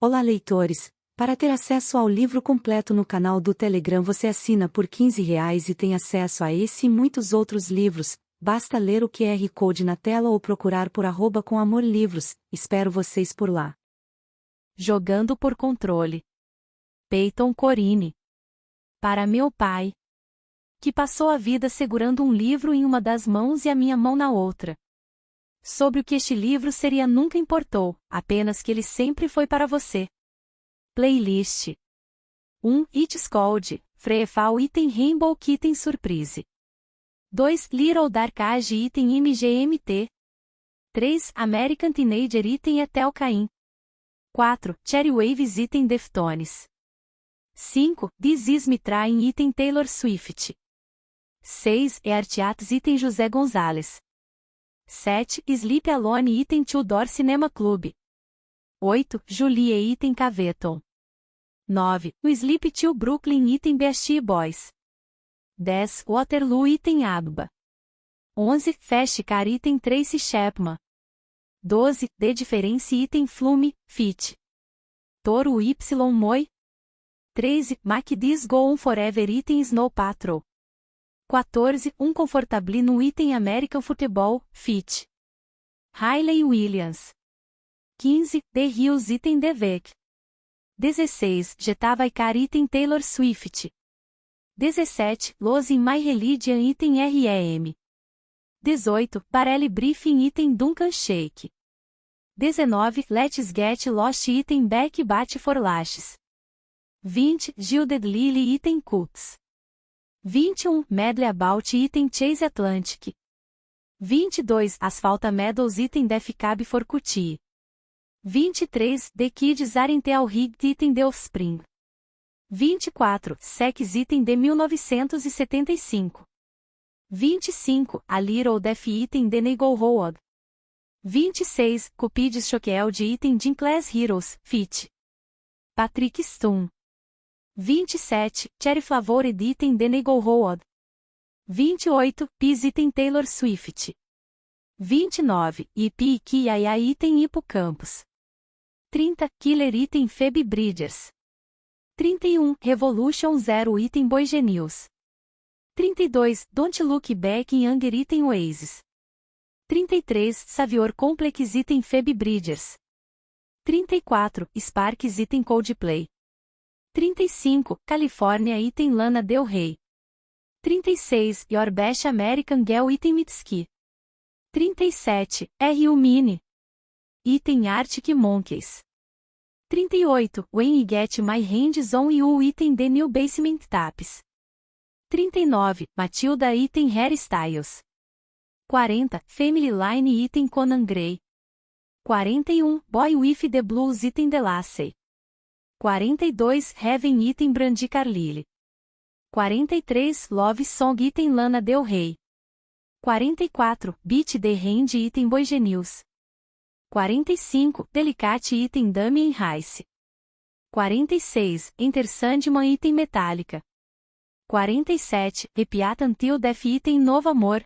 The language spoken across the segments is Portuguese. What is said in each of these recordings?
Olá, leitores! Para ter acesso ao livro completo no canal do Telegram, você assina por R$ 15 e tem acesso a esse e muitos outros livros. Basta ler o QR Code na tela ou procurar por @comamorlivros. Espero vocês por lá. Jogando por controle. Peyton Corine. Para meu pai, que passou a vida segurando um livro em uma das mãos e a minha mão na outra. Sobre o que este livro seria nunca importou, apenas que ele sempre foi para você. Playlist 1. It's Cold, Freefall item Rainbow Kitten Surprise. 2. Little Dark Age item MGMT. 3. American Teenager item Etel Cain. 4. Cherry Waves item Deftones. 5. This Is Me Trying item Taylor Swift. 6. Earthats item José Gonzalez. 7. Sleep Alone item Tudor Cinema Club. 8. Julie item Caveton. 9. O Sleep Till Brooklyn item Beastie Boys. 10. Waterloo item Abba. 11. Fast Car item Tracy Chapman. 12. The Difference item Flume, Fit. Toro Y Moi. 13. Make This Go On Forever item Snow Patrol. 14. Comfortably no item American Football, Fit. Hayley Williams. 15. The Hills item The Vec. 16. Getava Car item Taylor Swift. 17. Losing My Religion item REM. 18. Barely Briefing item Duncan Shake. 19. Let's Get Lost item Back Bat for Lashes. 20. Gilded Lily item Cuts. 21. Medley About item Chase Atlantic. 22. Asfalta Meadows item Def Cab for Cutie. 23. The Kids Aren't All Rigged item The Offspring. 24. Sex item de 1975. 25. A Little Def item The Neighborhood. 26. Cupid's Shockeld item Gym Class Heroes, Fit. Patrick Stone. 27. Cherry Flavored item The Neighborhood. 28. Peas item Taylor Swift. 29. Ipi Kiaya item Hippocampus. 30. Killer item Phoebe Bridgers. 31. Revolution Zero item Boy News. 32. Don't Look Back in Anger item Oasis. 33. Savior Complex item Phoebe Bridgers. 34. Sparks item Coldplay. 35. California item Lana Del Rey. 36. Your Best American Girl item Mitski. 37. R.U. Mini. Item Arctic Monkeys. 38. When I Get My Hands on You item The New Basement Tapes. 39. Matilda item Harry Styles. 40. Family Line item Conan Gray. 41. Boy with the Blues item The Lassie. 42. Heaven item Brandi Carlile. 43. Love Song item Lana Del Rey. 44. Beat the Hand item Boy News. 45. Delicate item Damien Rice. 46. Enter Sandman item Metallica. 47. Repiat Until Death item Novo Amor.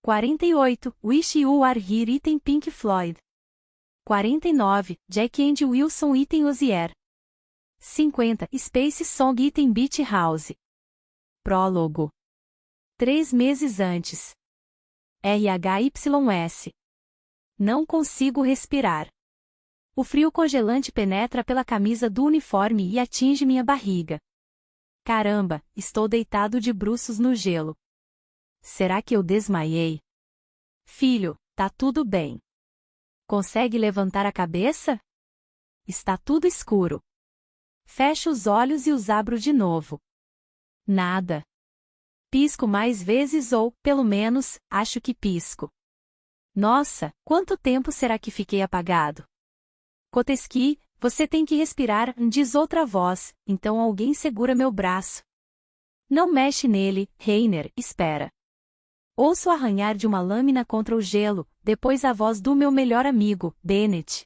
48. Wish You Are Here item Pink Floyd. 49. Jack and Wilson item Ozier. 50. Space Song item Beach House. Prólogo. 3 meses antes. RHYS. Não consigo respirar. O frio congelante penetra pela camisa do uniforme e atinge minha barriga. Caramba, estou deitado de bruços no gelo. Será que eu desmaiei? Filho, tá tudo bem. Consegue levantar a cabeça? Está tudo escuro. Fecho os olhos e os abro de novo. Nada. Pisco mais vezes ou, pelo menos, acho que pisco. Nossa, quanto tempo será que fiquei apagado? Koteski, você tem que respirar, diz outra voz, então alguém segura meu braço. Não mexe nele, Reiner, espera. Ouço o arranhar de uma lâmina contra o gelo, depois a voz do meu melhor amigo, Bennett.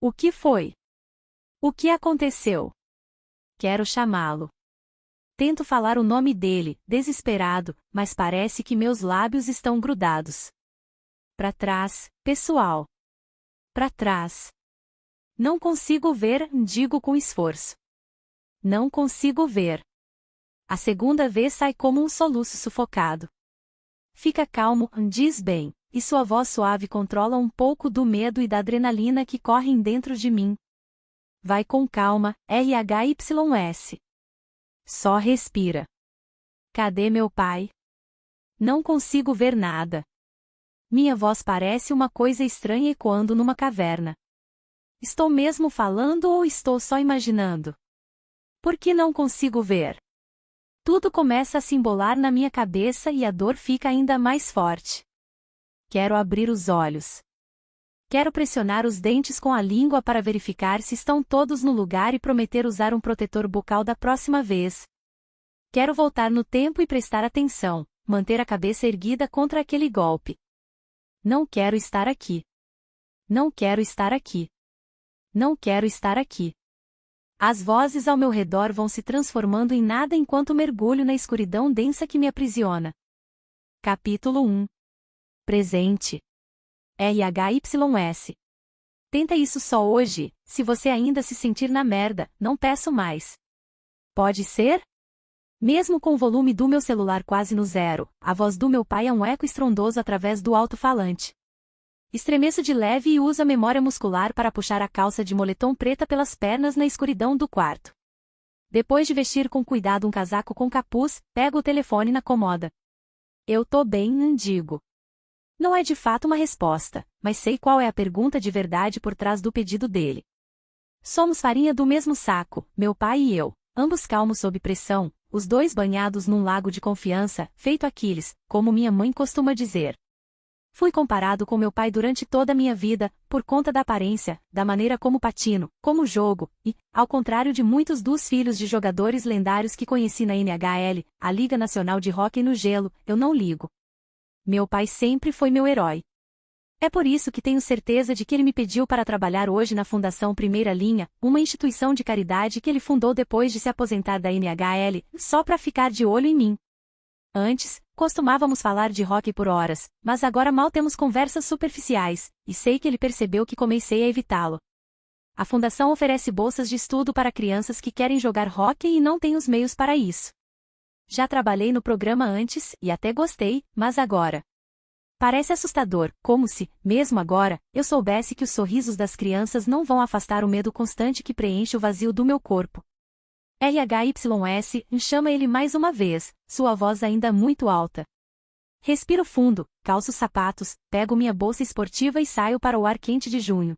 O que foi? O que aconteceu? Quero chamá-lo. Tento falar o nome dele, desesperado, mas parece que meus lábios estão grudados. Pra trás, pessoal. Pra trás. Não consigo ver, digo com esforço. Não consigo ver. A segunda vez sai como um soluço sufocado. Fica calmo, diz bem, e sua voz suave controla um pouco do medo e da adrenalina que correm dentro de mim. Vai com calma, RHYS. Só respira. Cadê meu pai? Não consigo ver nada. Minha voz parece uma coisa estranha ecoando numa caverna. Estou mesmo falando ou estou só imaginando? Por que não consigo ver? Tudo começa a se embolar na minha cabeça e a dor fica ainda mais forte. Quero abrir os olhos. Quero pressionar os dentes com a língua para verificar se estão todos no lugar e prometer usar um protetor bucal da próxima vez. Quero voltar no tempo e prestar atenção, manter a cabeça erguida contra aquele golpe. Não quero estar aqui. Não quero estar aqui. Não quero estar aqui. As vozes ao meu redor vão se transformando em nada enquanto mergulho na escuridão densa que me aprisiona. Capítulo 1. Presente. RHYS. Tenta isso só hoje, se você ainda se sentir na merda, não peço mais. Pode ser? Mesmo com o volume do meu celular quase no zero, a voz do meu pai é um eco estrondoso através do alto-falante. Estremeço de leve e uso a memória muscular para puxar a calça de moletom preta pelas pernas na escuridão do quarto. Depois de vestir com cuidado um casaco com capuz, pego o telefone na comoda. Eu tô bem, digo. Não é de fato uma resposta, mas sei qual é a pergunta de verdade por trás do pedido dele. Somos farinha do mesmo saco, meu pai e eu, ambos calmos sob pressão, os dois banhados num lago de confiança, feito Aquiles, como minha mãe costuma dizer. Fui comparado com meu pai durante toda a minha vida, por conta da aparência, da maneira como patino, como jogo, e, ao contrário de muitos dos filhos de jogadores lendários que conheci na NHL, a Liga Nacional de Hóquei no Gelo, eu não ligo. Meu pai sempre foi meu herói. É por isso que tenho certeza de que ele me pediu para trabalhar hoje na Fundação Primeira Linha, uma instituição de caridade que ele fundou depois de se aposentar da NHL, só para ficar de olho em mim. Antes, costumávamos falar de hóquei por horas, mas agora mal temos conversas superficiais, e sei que ele percebeu que comecei a evitá-lo. A fundação oferece bolsas de estudo para crianças que querem jogar hóquei e não têm os meios para isso. Já trabalhei no programa antes, e até gostei, mas agora. Parece assustador, como se, mesmo agora, eu soubesse que os sorrisos das crianças não vão afastar o medo constante que preenche o vazio do meu corpo. RHYS, chama ele mais uma vez, sua voz ainda muito alta. Respiro fundo, calço os sapatos, pego minha bolsa esportiva e saio para o ar quente de junho.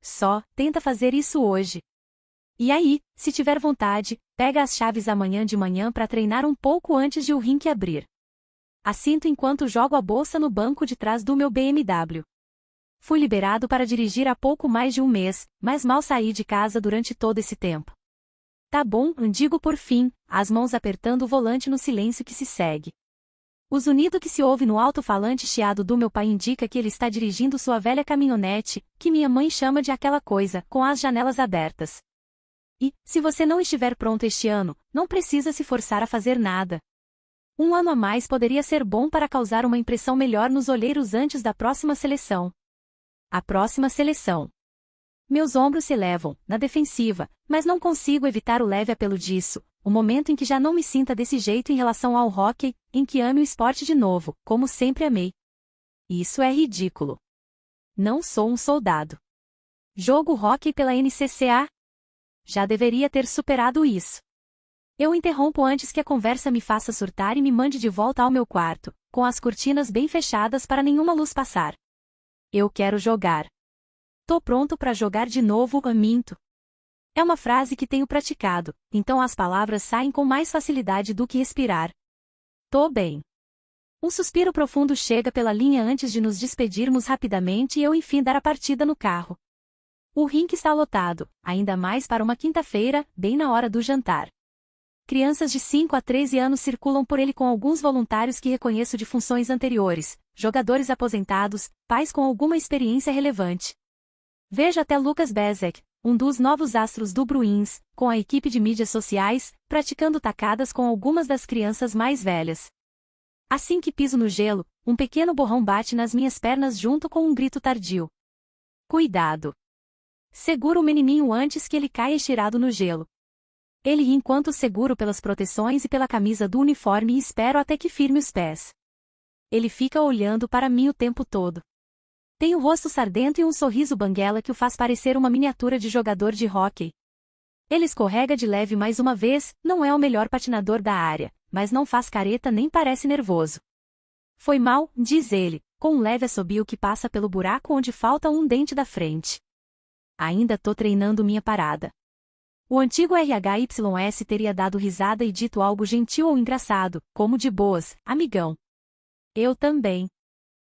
Só, tenta fazer isso hoje. E aí, se tiver vontade, pega as chaves amanhã de manhã para treinar um pouco antes de o rink abrir. Assinto enquanto jogo a bolsa no banco de trás do meu BMW. Fui liberado para dirigir há pouco mais de um mês, mas mal saí de casa durante todo esse tempo. Tá bom, digo por fim, as mãos apertando o volante no silêncio que se segue. O zunido que se ouve no alto-falante chiado do meu pai indica que ele está dirigindo sua velha caminhonete, que minha mãe chama de aquela coisa, com as janelas abertas. E, se você não estiver pronto este ano, não precisa se forçar a fazer nada. Um ano a mais poderia ser bom para causar uma impressão melhor nos olheiros antes da próxima seleção. A próxima seleção. Meus ombros se elevam, na defensiva, mas não consigo evitar o leve apelo disso, o momento em que já não me sinta desse jeito em relação ao hóquei, em que ame o esporte de novo, como sempre amei. Isso é ridículo. Não sou um soldado. Jogo hóquei pela NCCA? Já deveria ter superado isso. Eu interrompo antes que a conversa me faça surtar e me mande de volta ao meu quarto, com as cortinas bem fechadas para nenhuma luz passar. Eu quero jogar. Tô pronto para jogar de novo, minto. É uma frase que tenho praticado, então as palavras saem com mais facilidade do que respirar. Tô bem. Um suspiro profundo chega pela linha antes de nos despedirmos rapidamente e eu enfim dar a partida no carro. O rink está lotado, ainda mais para uma quinta-feira, bem na hora do jantar. Crianças de 5 a 13 anos circulam por ele com alguns voluntários que reconheço de funções anteriores, jogadores aposentados, pais com alguma experiência relevante. Vejo até Lucas Bezek, um dos novos astros do Bruins, com a equipe de mídias sociais, praticando tacadas com algumas das crianças mais velhas. Assim que piso no gelo, um pequeno borrão bate nas minhas pernas junto com um grito tardio. Cuidado! Seguro o menininho antes que ele caia estirado no gelo. Ele ri enquanto seguro pelas proteções e pela camisa do uniforme e espero até que firme os pés. Ele fica olhando para mim o tempo todo. Tem o rosto sardento e um sorriso banguela que o faz parecer uma miniatura de jogador de hóquei. Ele escorrega de leve mais uma vez, não é o melhor patinador da área, mas não faz careta nem parece nervoso. Foi mal, diz ele, com um leve assobio que passa pelo buraco onde falta um dente da frente. Ainda tô treinando minha parada. O antigo RHYS teria dado risada e dito algo gentil ou engraçado, como de boas, amigão. Eu também.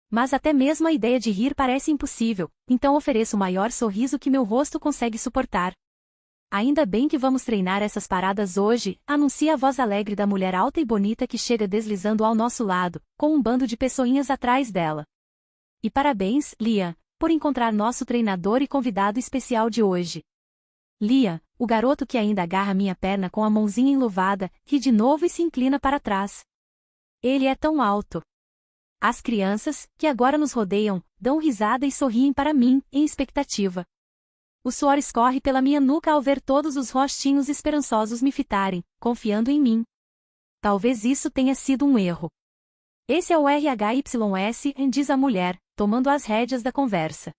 Mas até mesmo a ideia de rir parece impossível, então ofereço o maior sorriso que meu rosto consegue suportar. Ainda bem que vamos treinar essas paradas hoje, anuncia a voz alegre da mulher alta e bonita que chega deslizando ao nosso lado, com um bando de pessoinhas atrás dela. E parabéns, Lia, por encontrar nosso treinador e convidado especial de hoje. Lia, o garoto que ainda agarra minha perna com a mãozinha enluvada, ri de novo e se inclina para trás. Ele é tão alto. As crianças, que agora nos rodeiam, dão risada e sorriem para mim, em expectativa. O suor escorre pela minha nuca ao ver todos os rostinhos esperançosos me fitarem, confiando em mim. Talvez isso tenha sido um erro. Esse é o RHYS, diz a mulher, tomando as rédeas da conversa.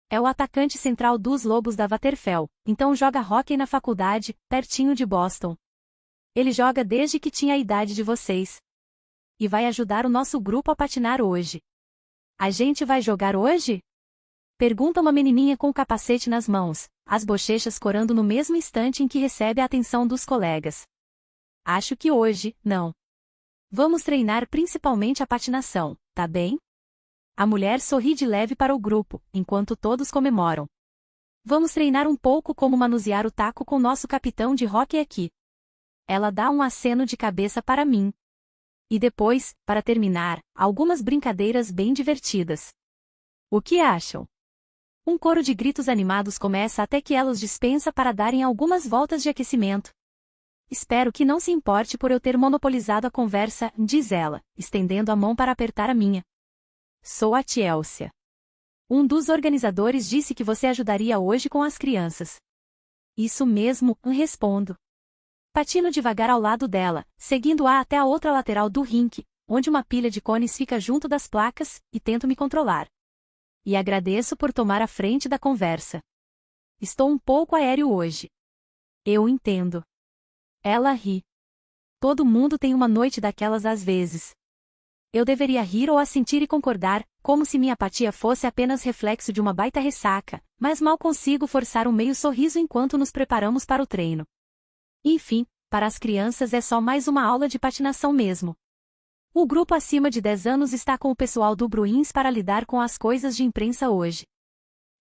É o atacante central dos Lobos da Waterfell, então joga hóquei na faculdade, pertinho de Boston. Ele joga desde que tinha a idade de vocês. E vai ajudar o nosso grupo a patinar hoje. A gente vai jogar hoje? Pergunta uma menininha com o capacete nas mãos, as bochechas corando no mesmo instante em que recebe a atenção dos colegas. Acho que hoje, não. Vamos treinar principalmente a patinação, tá bem? A mulher sorri de leve para o grupo, enquanto todos comemoram. Vamos treinar um pouco como manusear o taco com nosso capitão de hóquei aqui. Ela dá um aceno de cabeça para mim. E depois, para terminar, algumas brincadeiras bem divertidas. O que acham? Um coro de gritos animados começa até que ela os dispensa para darem algumas voltas de aquecimento. Espero que não se importe por eu ter monopolizado a conversa, diz ela, estendendo a mão para apertar a minha. Sou a Chelsea. Um dos organizadores disse que você ajudaria hoje com as crianças. Isso mesmo, respondo. Patino devagar ao lado dela, seguindo-a até a outra lateral do rink, onde uma pilha de cones fica junto das placas, e tento me controlar. E agradeço por tomar a frente da conversa. Estou um pouco aéreo hoje. Eu entendo. Ela ri. Todo mundo tem uma noite daquelas às vezes. Eu deveria rir ou assentir e concordar, como se minha apatia fosse apenas reflexo de uma baita ressaca, mas mal consigo forçar um meio sorriso enquanto nos preparamos para o treino. Enfim, para as crianças é só mais uma aula de patinação mesmo. O grupo acima de 10 anos está com o pessoal do Bruins para lidar com as coisas de imprensa hoje.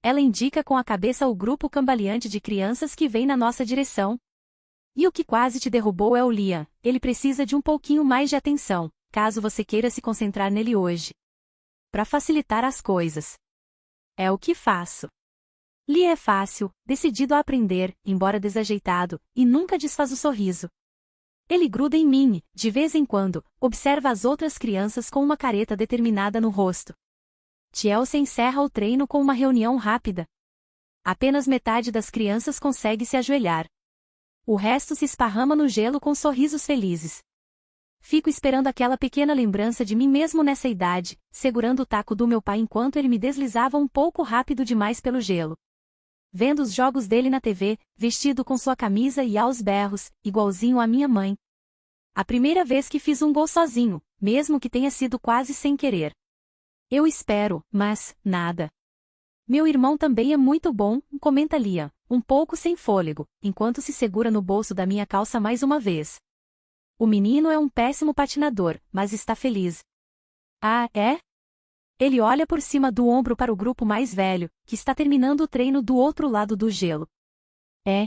Ela indica com a cabeça o grupo cambaleante de crianças que vem na nossa direção. E o que quase te derrubou é o Liam, ele precisa de um pouquinho mais de atenção, caso você queira se concentrar nele hoje. Para facilitar as coisas. É o que faço. Liam é fácil, decidido a aprender, embora desajeitado, e nunca desfaz o sorriso. Ele gruda em mim, de vez em quando, observa as outras crianças com uma careta determinada no rosto. Chelsea encerra o treino com uma reunião rápida. Apenas metade das crianças consegue se ajoelhar. O resto se esparrama no gelo com sorrisos felizes. Fico esperando aquela pequena lembrança de mim mesmo nessa idade, segurando o taco do meu pai enquanto ele me deslizava um pouco rápido demais pelo gelo. Vendo os jogos dele na TV, vestido com sua camisa e aos berros, igualzinho à minha mãe. A primeira vez que fiz um gol sozinho, mesmo que tenha sido quase sem querer. Eu espero, mas, nada. Meu irmão também é muito bom, comenta Liam, um pouco sem fôlego, enquanto se segura no bolso da minha calça mais uma vez. O menino é um péssimo patinador, mas está feliz. Ah, é? Ele olha por cima do ombro para o grupo mais velho, que está terminando o treino do outro lado do gelo. É.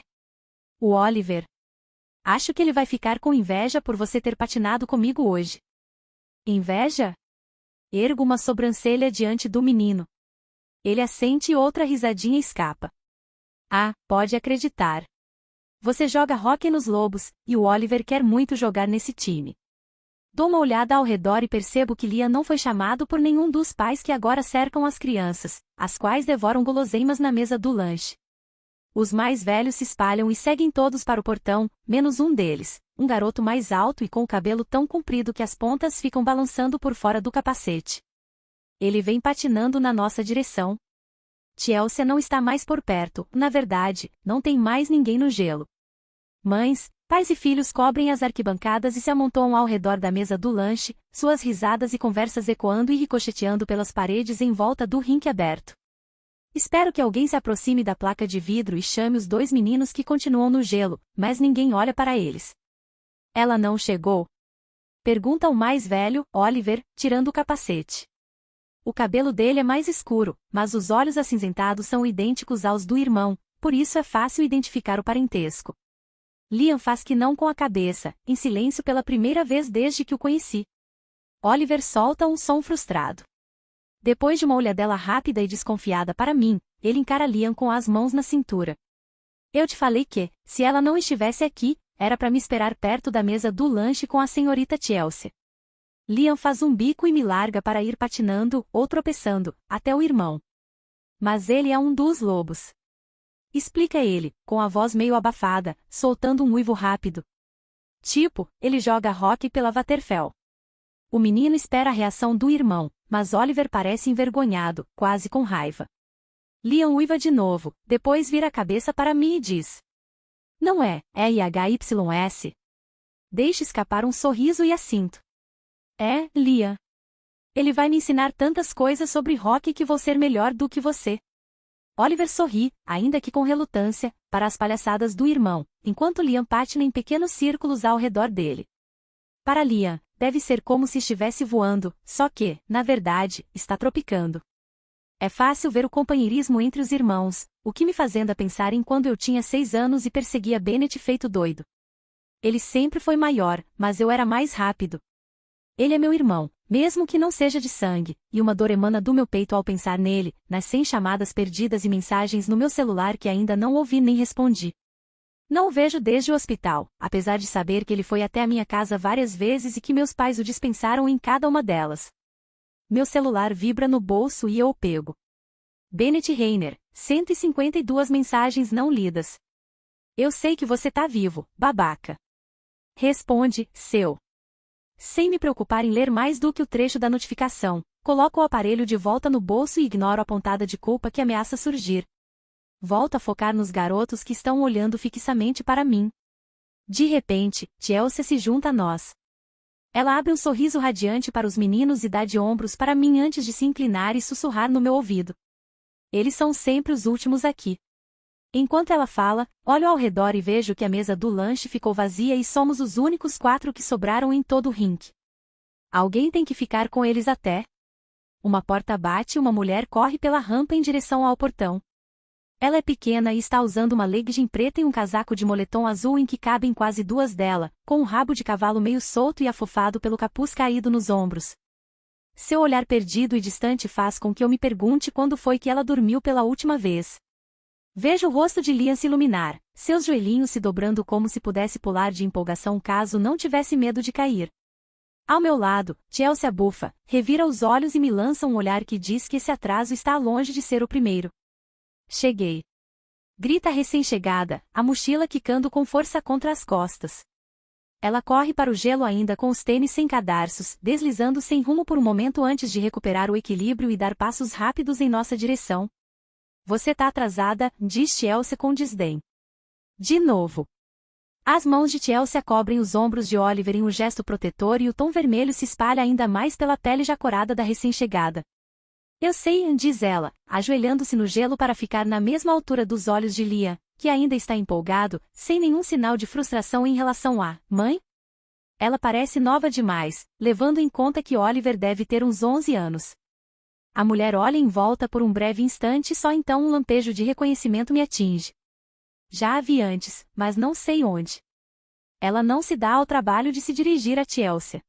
O Oliver. Acho que ele vai ficar com inveja por você ter patinado comigo hoje. Inveja? Ergo uma sobrancelha diante do menino. Ele assente e outra risadinha escapa. Ah, pode acreditar. Você joga hóquei nos Lobos, e o Oliver quer muito jogar nesse time. Dou uma olhada ao redor e percebo que Liam não foi chamado por nenhum dos pais que agora cercam as crianças, as quais devoram guloseimas na mesa do lanche. Os mais velhos se espalham e seguem todos para o portão, menos um deles, um garoto mais alto e com o cabelo tão comprido que as pontas ficam balançando por fora do capacete. Ele vem patinando na nossa direção. Chelsea não está mais por perto, na verdade, não tem mais ninguém no gelo. Mães, pais e filhos cobrem as arquibancadas e se amontoam ao redor da mesa do lanche, suas risadas e conversas ecoando e ricocheteando pelas paredes em volta do rink aberto. Espero que alguém se aproxime da placa de vidro e chame os dois meninos que continuam no gelo, mas ninguém olha para eles. Ela não chegou? Pergunta o mais velho, Oliver, tirando o capacete. O cabelo dele é mais escuro, mas os olhos acinzentados são idênticos aos do irmão, por isso é fácil identificar o parentesco. Liam faz que não com a cabeça, em silêncio pela primeira vez desde que o conheci. Oliver solta um som frustrado. Depois de uma olhadela rápida e desconfiada para mim, ele encara Liam com as mãos na cintura. Eu te falei que, se ela não estivesse aqui, era para me esperar perto da mesa do lanche com a senhorita Chelsea. Liam faz um bico e me larga para ir patinando, ou tropeçando, até o irmão. Mas ele é um dos lobos. Explica ele, com a voz meio abafada, soltando um uivo rápido. Tipo, ele joga hóquei pela Waterfell. O menino espera a reação do irmão, mas Oliver parece envergonhado, quase com raiva. Liam uiva de novo, depois vira a cabeça para mim e diz: Não é, é IHYS. Deixa escapar um sorriso e assinto. É, Liam. Ele vai me ensinar tantas coisas sobre hóquei que vou ser melhor do que você. Oliver sorri, ainda que com relutância, para as palhaçadas do irmão, enquanto Liam patina em pequenos círculos ao redor dele. Para Liam, deve ser como se estivesse voando, só que, na verdade, está tropicando. É fácil ver o companheirismo entre os irmãos, o que me fazendo a pensar em quando eu tinha 6 anos e perseguia Bennett feito doido. Ele sempre foi maior, mas eu era mais rápido. Ele é meu irmão, mesmo que não seja de sangue, e uma dor emana do meu peito ao pensar nele, nas 100 chamadas perdidas e mensagens no meu celular que ainda não ouvi nem respondi. Não o vejo desde o hospital, apesar de saber que ele foi até a minha casa várias vezes e que meus pais o dispensaram em cada uma delas. Meu celular vibra no bolso e eu o pego. Bennett Rainer, 152 mensagens não lidas. Eu sei que você tá vivo, babaca. Responde, seu. Sem me preocupar em ler mais do que o trecho da notificação, coloco o aparelho de volta no bolso e ignoro a pontada de culpa que ameaça surgir. Volto a focar nos garotos que estão olhando fixamente para mim. De repente, Chelsea se junta a nós. Ela abre um sorriso radiante para os meninos e dá de ombros para mim antes de se inclinar e sussurrar no meu ouvido. Eles são sempre os últimos aqui. Enquanto ela fala, olho ao redor e vejo que a mesa do lanche ficou vazia e somos os únicos 4 que sobraram em todo o rink. Alguém tem que ficar com eles até. Uma porta bate e uma mulher corre pela rampa em direção ao portão. Ela é pequena e está usando uma legging preta e um casaco de moletom azul em que cabem quase 2 dela, com um rabo de cavalo meio solto e afofado pelo capuz caído nos ombros. Seu olhar perdido e distante faz com que eu me pergunte quando foi que ela dormiu pela última vez. Vejo o rosto de Liam se iluminar, seus joelhinhos se dobrando como se pudesse pular de empolgação caso não tivesse medo de cair. Ao meu lado, Chelsea bufa, revira os olhos e me lança um olhar que diz que esse atraso está longe de ser o primeiro. Cheguei. Grita a recém-chegada, a mochila quicando com força contra as costas. Ela corre para o gelo ainda com os tênis sem cadarços, deslizando sem rumo por um momento antes de recuperar o equilíbrio e dar passos rápidos em nossa direção. Você tá atrasada, diz Chelsea com desdém. De novo. As mãos de Chelsea cobrem os ombros de Oliver em um gesto protetor e o tom vermelho se espalha ainda mais pela pele já corada da recém-chegada. Eu sei, diz ela, ajoelhando-se no gelo para ficar na mesma altura dos olhos de Liam, que ainda está empolgado, sem nenhum sinal de frustração em relação a mãe? Ela parece nova demais, levando em conta que Oliver deve ter uns 11 anos. A mulher olha em volta por um breve instante e só então um lampejo de reconhecimento me atinge. Já a vi antes, mas não sei onde. Ela não se dá ao trabalho de se dirigir a Chelsea.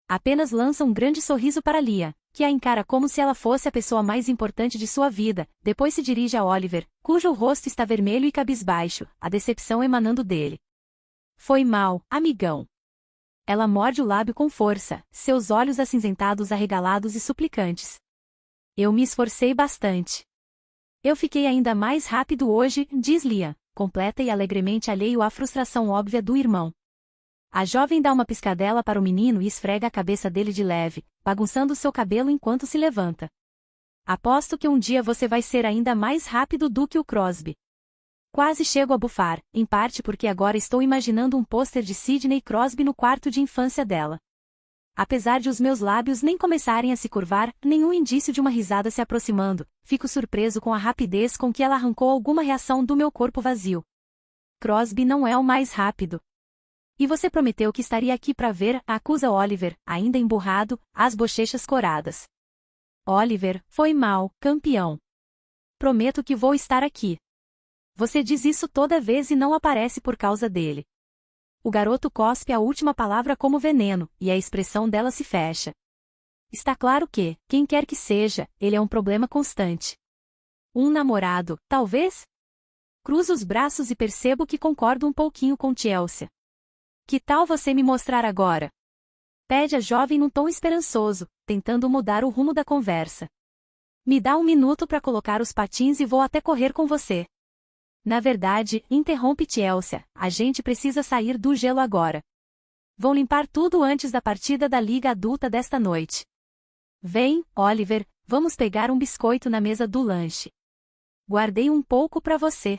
Apenas lança um grande sorriso para Liam, que a encara como se ela fosse a pessoa mais importante de sua vida, depois se dirige a Oliver, cujo rosto está vermelho e cabisbaixo, a decepção emanando dele. Foi mal, amigão. Ela morde o lábio com força, seus olhos acinzentados arregalados e suplicantes. Eu me esforcei bastante. Eu fiquei ainda mais rápido hoje, diz Liam, completa e alegremente alheio à frustração óbvia do irmão. A jovem dá uma piscadela para o menino e esfrega a cabeça dele de leve, bagunçando seu cabelo enquanto se levanta. Aposto que um dia você vai ser ainda mais rápido do que o Crosby. Quase chego a bufar, em parte porque agora estou imaginando um pôster de Sidney Crosby no quarto de infância dela. Apesar de os meus lábios nem começarem a se curvar, nenhum indício de uma risada se aproximando, fico surpreso com a rapidez com que ela arrancou alguma reação do meu corpo vazio. Crosby não é o mais rápido. E você prometeu que estaria aqui para ver, acusa Oliver, ainda emburrado, as bochechas coradas. Oliver, foi mal, campeão. Prometo que vou estar aqui. Você diz isso toda vez e não aparece por causa dele. O garoto cospe a última palavra como veneno, e a expressão dela se fecha. Está claro que, quem quer que seja, ele é um problema constante. Um namorado, talvez? Cruzo os braços e percebo que concordo um pouquinho com Chelsea. Que tal você me mostrar agora? Pede a jovem num tom esperançoso, tentando mudar o rumo da conversa. Me dá um minuto para colocar os patins e vou até correr com você. Na verdade, interrompe Chelsea, a gente precisa sair do gelo agora. Vão limpar tudo antes da partida da Liga Adulta desta noite. Vem, Oliver, vamos pegar um biscoito na mesa do lanche. Guardei um pouco para você.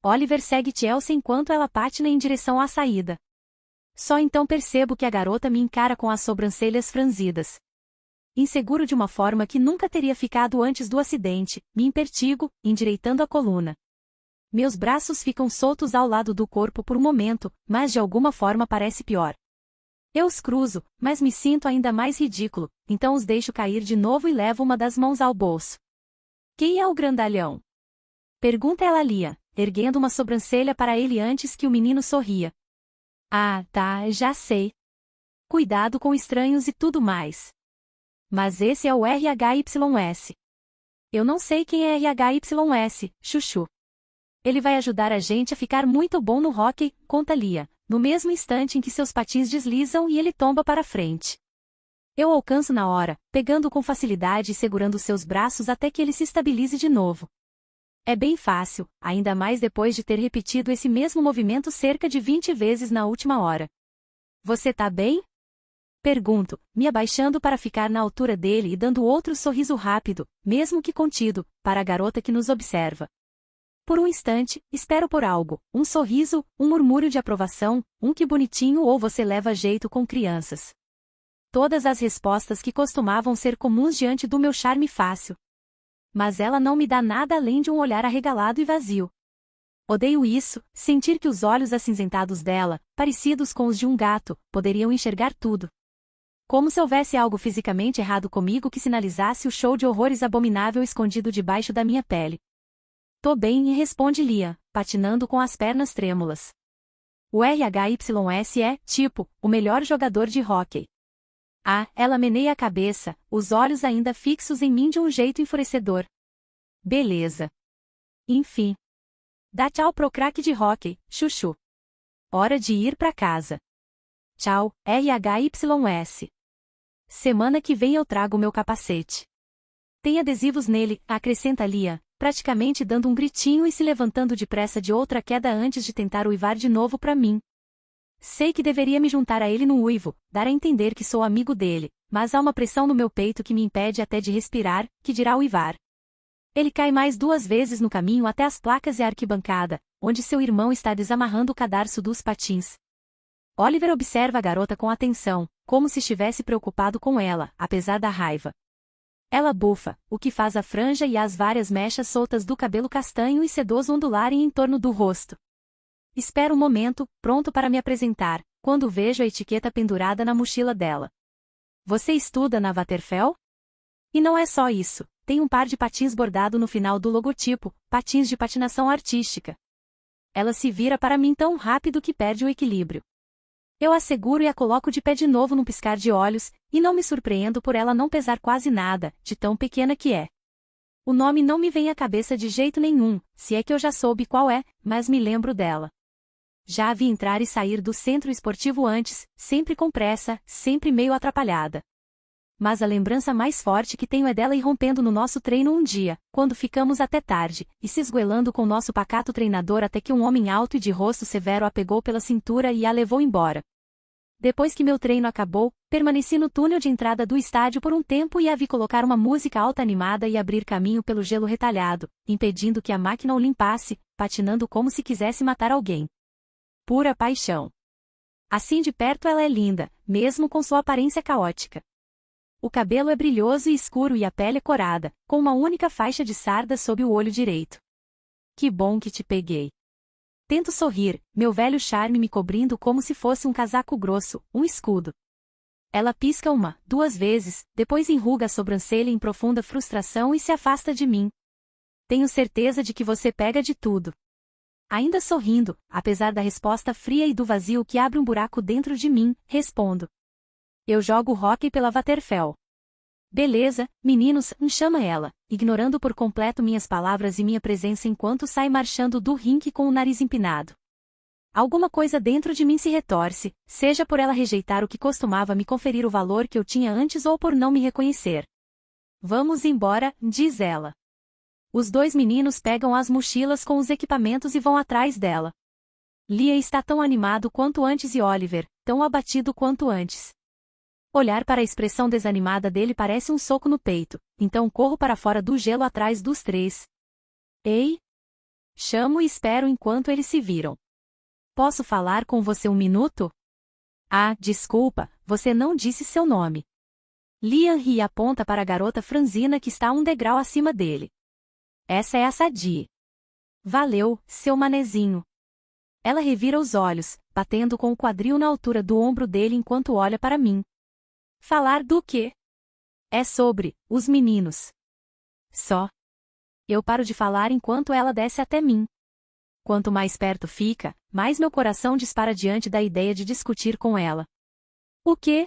Oliver segue Chelsea enquanto ela patina em direção à saída. Só então percebo que a garota me encara com as sobrancelhas franzidas. Inseguro de uma forma que nunca teria ficado antes do acidente, me impertigo, endireitando a coluna. Meus braços ficam soltos ao lado do corpo por um momento, mas de alguma forma parece pior. Eu os cruzo, mas me sinto ainda mais ridículo, então os deixo cair de novo e levo uma das mãos ao bolso. Quem é o grandalhão? Pergunta ela a Liam, erguendo uma sobrancelha para ele antes que o menino sorria. Ah, tá, já sei. Cuidado com estranhos e tudo mais. Mas esse é o RHYS. Eu não sei quem é RHYS, chuchu. Ele vai ajudar a gente a ficar muito bom no hóquei, conta Liam, no mesmo instante em que seus patins deslizam e ele tomba para frente. Eu alcanço na hora, pegando com facilidade e segurando seus braços até que ele se estabilize de novo. É bem fácil, ainda mais depois de ter repetido esse mesmo movimento cerca de 20 vezes na última hora. Você tá bem? Pergunto, me abaixando para ficar na altura dele e dando outro sorriso rápido, mesmo que contido, para a garota que nos observa. Por um instante, espero por algo, um sorriso, um murmúrio de aprovação, um que bonitinho ou você leva jeito com crianças. Todas as respostas que costumavam ser comuns diante do meu charme fácil. Mas ela não me dá nada além de um olhar arregalado e vazio. Odeio isso, sentir que os olhos acinzentados dela, parecidos com os de um gato, poderiam enxergar tudo. Como se houvesse algo fisicamente errado comigo que sinalizasse o show de horrores abominável escondido debaixo da minha pele. Tô bem, responde Liam, patinando com as pernas trêmulas. O RHYS é, tipo, o melhor jogador de hóquei. Ah, ela meneia a cabeça, os olhos ainda fixos em mim de um jeito enfurecedor. Beleza. Enfim. Dá tchau pro craque de hóquei, chuchu. Hora de ir pra casa. Tchau, RHYS. Semana que vem eu trago meu capacete. Tem adesivos nele, acrescenta Liam, praticamente dando um gritinho e se levantando depressa de outra queda antes de tentar uivar de novo pra mim. Sei que deveria me juntar a ele no uivo, dar a entender que sou amigo dele, mas há uma pressão no meu peito que me impede até de respirar, que dirá uivar. Ele cai mais 2 vezes no caminho até as placas e a arquibancada, onde seu irmão está desamarrando o cadarço dos patins. Oliver observa a garota com atenção, como se estivesse preocupado com ela, apesar da raiva. Ela bufa, o que faz a franja e as várias mechas soltas do cabelo castanho e sedoso ondularem em torno do rosto. Espero um momento, pronto para me apresentar, quando vejo a etiqueta pendurada na mochila dela. Você estuda na Waterfell? E não é só isso, tem um par de patins bordado no final do logotipo, patins de patinação artística. Ela se vira para mim tão rápido que perde o equilíbrio. Eu a seguro e a coloco de pé de novo num piscar de olhos, e não me surpreendo por ela não pesar quase nada, de tão pequena que é. O nome não me vem à cabeça de jeito nenhum, se é que eu já soube qual é, mas me lembro dela. Já a vi entrar e sair do centro esportivo antes, sempre com pressa, sempre meio atrapalhada. Mas a lembrança mais forte que tenho é dela irrompendo no nosso treino um dia, quando ficamos até tarde, e se esgoelando com nosso pacato treinador até que um homem alto e de rosto severo a pegou pela cintura e a levou embora. Depois que meu treino acabou, permaneci no túnel de entrada do estádio por um tempo e a vi colocar uma música alta animada e abrir caminho pelo gelo retalhado, impedindo que a máquina o limpasse, patinando como se quisesse matar alguém. Pura paixão. Assim de perto ela é linda, mesmo com sua aparência caótica. O cabelo é brilhoso e escuro e a pele é corada, com uma única faixa de sardas sob o olho direito. Que bom que te peguei. Tento sorrir, meu velho charme me cobrindo como se fosse um casaco grosso, um escudo. Ela pisca uma, duas vezes, depois enruga a sobrancelha em profunda frustração e se afasta de mim. Tenho certeza de que você pega de tudo. Ainda sorrindo, apesar da resposta fria e do vazio que abre um buraco dentro de mim, respondo. Eu jogo hóquei pela Waterfel. Beleza, meninos, chama ela, ignorando por completo minhas palavras e minha presença enquanto sai marchando do rinque com o nariz empinado. Alguma coisa dentro de mim se retorce, seja por ela rejeitar o que costumava me conferir o valor que eu tinha antes ou por não me reconhecer. Vamos embora, diz ela. Os dois meninos pegam as mochilas com os equipamentos e vão atrás dela. Lia está tão animado quanto antes e Oliver, tão abatido quanto antes. Olhar para a expressão desanimada dele parece um soco no peito, então corro para fora do gelo atrás dos três. Ei! Chamo e espero enquanto eles se viram. Posso falar com você um minuto? Ah, desculpa, você não disse seu nome. Liam ri e aponta para a garota franzina que está um degrau acima dele. Essa é a Sadie. Valeu, seu manezinho. Ela revira os olhos, batendo com o quadril na altura do ombro dele enquanto olha para mim. Falar do quê? É sobre os meninos. Só. Eu paro de falar enquanto ela desce até mim. Quanto mais perto fica, mais meu coração dispara diante da ideia de discutir com ela. O quê?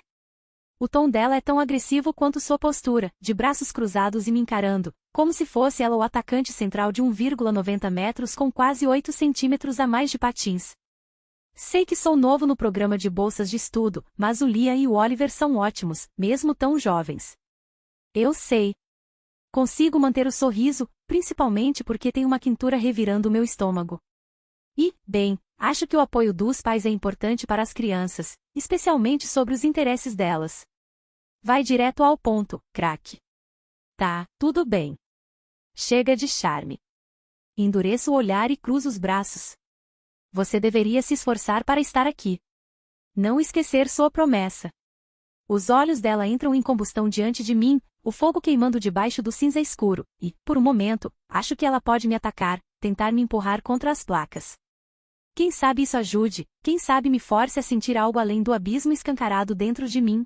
O tom dela é tão agressivo quanto sua postura, de braços cruzados e me encarando, como se fosse ela o atacante central de 1,90 metros com quase 8 centímetros a mais de patins. Sei que sou novo no programa de bolsas de estudo, mas o Liam e o Oliver são ótimos, mesmo tão jovens. Eu sei. Consigo manter o sorriso, principalmente porque tenho uma quentura revirando o meu estômago. E, bem, acho que o apoio dos pais é importante para as crianças, especialmente sobre os interesses delas. Vai direto ao ponto, craque. Tá, tudo bem. Chega de charme. Endureço o olhar e cruzo os braços. Você deveria se esforçar para estar aqui. Não esquecer sua promessa. Os olhos dela entram em combustão diante de mim, o fogo queimando debaixo do cinza escuro, e, por um momento, acho que ela pode me atacar, tentar me empurrar contra as placas. Quem sabe isso ajude, quem sabe me force a sentir algo além do abismo escancarado dentro de mim.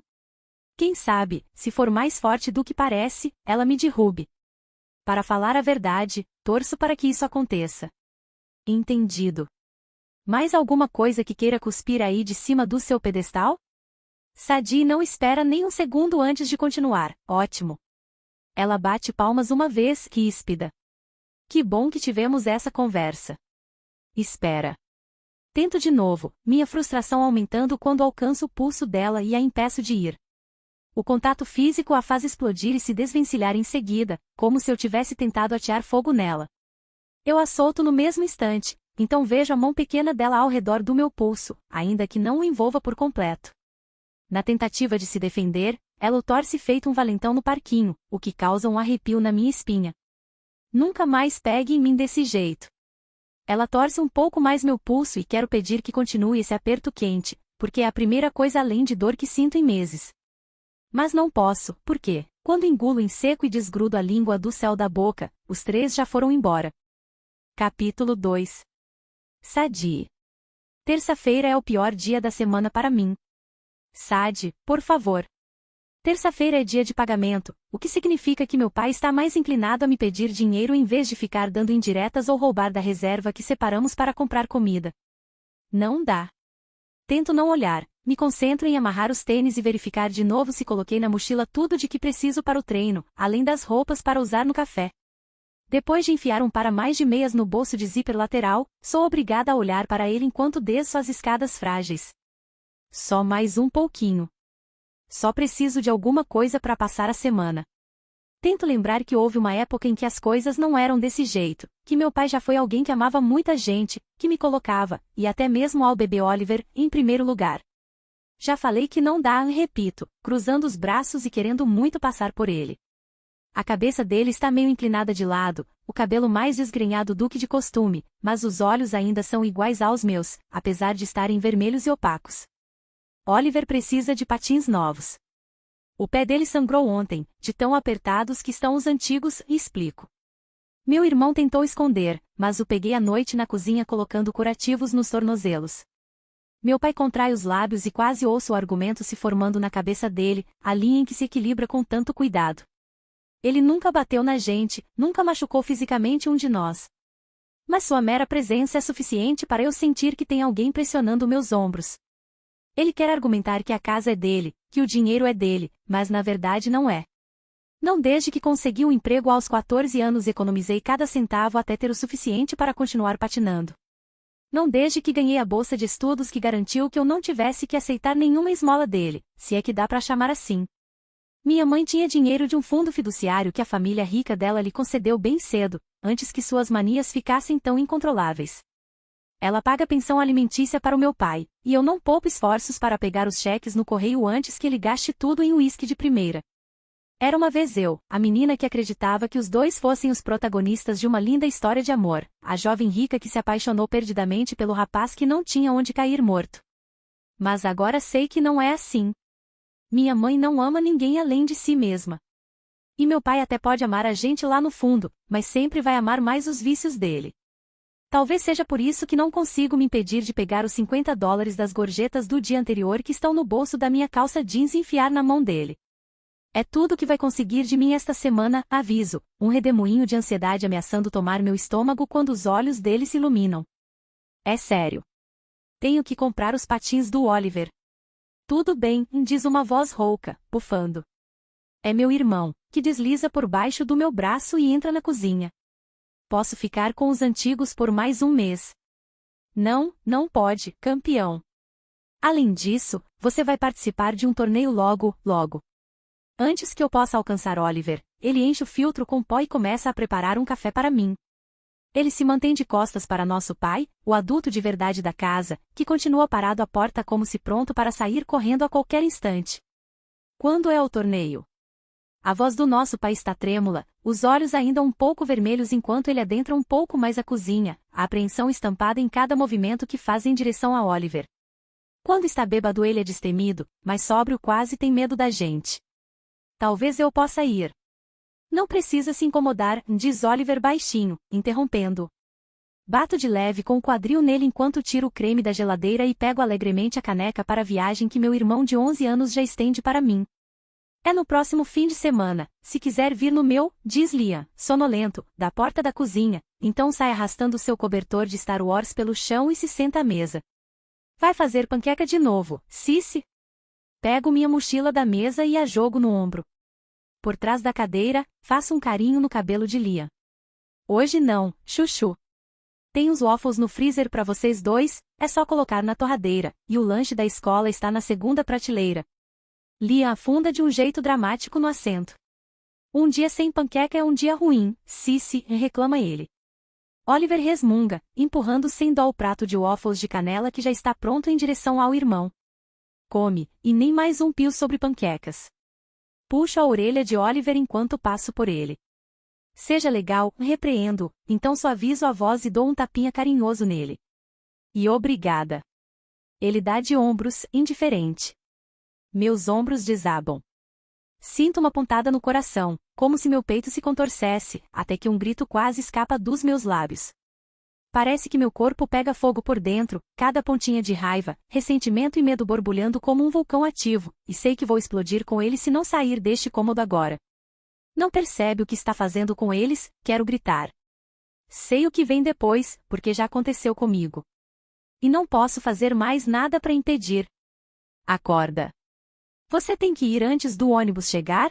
Quem sabe, se for mais forte do que parece, ela me derrube. Para falar a verdade, torço para que isso aconteça. Entendido. Mais alguma coisa que queira cuspir aí de cima do seu pedestal? Sadie não espera nem um segundo antes de continuar. Ótimo. Ela bate palmas uma vez, ríspida. Que bom que tivemos essa conversa. Espera. Tento de novo, minha frustração aumentando quando alcanço o pulso dela e a impeço de ir. O contato físico a faz explodir e se desvencilhar em seguida, como se eu tivesse tentado atear fogo nela. Eu a solto no mesmo instante, então vejo a mão pequena dela ao redor do meu pulso, ainda que não o envolva por completo. Na tentativa de se defender, ela o torce feito um valentão no parquinho, o que causa um arrepio na minha espinha. Nunca mais pegue em mim desse jeito. Ela torce um pouco mais meu pulso e quero pedir que continue esse aperto quente, porque é a primeira coisa além de dor que sinto em meses. Mas não posso, porque, quando engulo em seco e desgrudo a língua do céu da boca, os três já foram embora. Capítulo 2. Sadie. Terça-feira é o pior dia da semana para mim. Sadie, por favor. Terça-feira é dia de pagamento, o que significa que meu pai está mais inclinado a me pedir dinheiro em vez de ficar dando indiretas ou roubar da reserva que separamos para comprar comida. Não dá. Tento não olhar, me concentro em amarrar os tênis e verificar de novo se coloquei na mochila tudo de que preciso para o treino, além das roupas para usar no café. Depois de enfiar um par a mais de meias no bolso de zíper lateral, sou obrigada a olhar para ele enquanto desço as escadas frágeis. Só mais um pouquinho. só preciso de alguma coisa para passar a semana. Tento lembrar que houve uma época em que as coisas não eram desse jeito, que meu pai já foi alguém que amava muita gente, que me colocava, e até mesmo ao bebê Oliver, em primeiro lugar. Já falei que não dá, repito, cruzando os braços e querendo muito passar por ele. A cabeça dele está meio inclinada de lado, o cabelo mais desgrenhado do que de costume, mas os olhos ainda são iguais aos meus, apesar de estarem vermelhos e opacos. Oliver precisa de patins novos. O pé dele sangrou ontem, de tão apertados que estão os antigos, e explico. Meu irmão tentou esconder, mas o peguei à noite na cozinha colocando curativos nos tornozelos. Meu pai contrai os lábios e quase ouço o argumento se formando na cabeça dele, a linha em que se equilibra com tanto cuidado. Ele nunca bateu na gente, nunca machucou fisicamente um de nós. Mas sua mera presença é suficiente para eu sentir que tem alguém pressionando meus ombros. Ele quer argumentar que a casa é dele, que o dinheiro é dele, mas na verdade não é. Não desde que consegui um emprego aos 14 anos economizei cada centavo até ter o suficiente para continuar patinando. Não desde que ganhei a bolsa de estudos que garantiu que eu não tivesse que aceitar nenhuma esmola dele, se é que dá para chamar assim. Minha mãe tinha dinheiro de um fundo fiduciário que a família rica dela lhe concedeu bem cedo, antes que suas manias ficassem tão incontroláveis. Ela paga pensão alimentícia para o meu pai, e eu não poupo esforços para pegar os cheques no correio antes que ele gaste tudo em uísque de primeira. Era uma vez eu, a menina que acreditava que os dois fossem os protagonistas de uma linda história de amor, a jovem rica que se apaixonou perdidamente pelo rapaz que não tinha onde cair morto. Mas agora sei que não é assim. Minha mãe não ama ninguém além de si mesma. E meu pai até pode amar a gente lá no fundo, mas sempre vai amar mais os vícios dele. Talvez seja por isso que não consigo me impedir de pegar os $50 das gorjetas do dia anterior que estão no bolso da minha calça jeans e enfiar na mão dele. É tudo que vai conseguir de mim esta semana, aviso, um redemoinho de ansiedade ameaçando tomar meu estômago quando os olhos dele se iluminam. É sério. Tenho que comprar os patins do Oliver. Tudo bem, diz uma voz rouca, bufando. É meu irmão, que desliza por baixo do meu braço e entra na cozinha. Posso ficar com os antigos por mais um mês. Não, não pode, campeão. Além disso, você vai participar de um torneio logo, logo. Antes que eu possa alcançar Oliver, ele enche o filtro com pó e começa a preparar um café para mim. Ele se mantém de costas para nosso pai, o adulto de verdade da casa, que continua parado à porta como se pronto para sair correndo a qualquer instante. Quando é o torneio? A voz do nosso pai está trêmula, os olhos ainda um pouco vermelhos enquanto ele adentra um pouco mais a cozinha, a apreensão estampada em cada movimento que faz em direção a Oliver. Quando está bêbado ele é destemido, mas sóbrio quase tem medo da gente. Talvez eu possa ir. Não precisa se incomodar, diz Oliver baixinho, interrompendo. Bato de leve com o quadril nele enquanto tiro o creme da geladeira e pego alegremente a caneca para a viagem que meu irmão de 11 anos já estende para mim. É no próximo fim de semana, se quiser vir no meu, diz Liam, sonolento, da porta da cozinha, então sai arrastando seu cobertor de Star Wars pelo chão e se senta à mesa. Vai fazer panqueca de novo, Cici? Pego minha mochila da mesa e a jogo no ombro. Por trás da cadeira, faço um carinho no cabelo de Liam. Hoje não, chuchu. Tem uns waffles no freezer para vocês dois, é só colocar na torradeira, e o lanche da escola está na segunda prateleira. Liam afunda de um jeito dramático no assento. Um dia sem panqueca é um dia ruim, Cici, reclama ele. Oliver resmunga, empurrando sem dó o prato de waffles de canela que já está pronto em direção ao irmão. Come, e nem mais um pio sobre panquecas. Puxo a orelha de Oliver enquanto passo por ele. Seja legal, repreendo, então suavizo a voz e dou um tapinha carinhoso nele. E obrigada. Ele dá de ombros, indiferente. Meus ombros desabam. Sinto uma pontada no coração, como se meu peito se contorcesse, até que um grito quase escapa dos meus lábios. Parece que meu corpo pega fogo por dentro, cada pontinha de raiva, ressentimento e medo borbulhando como um vulcão ativo, e sei que vou explodir com ele se não sair deste cômodo agora. Não percebe o que está fazendo com eles? Quero gritar. Sei o que vem depois, porque já aconteceu comigo. E não posso fazer mais nada para impedir. Acorda. Você tem que ir antes do ônibus chegar?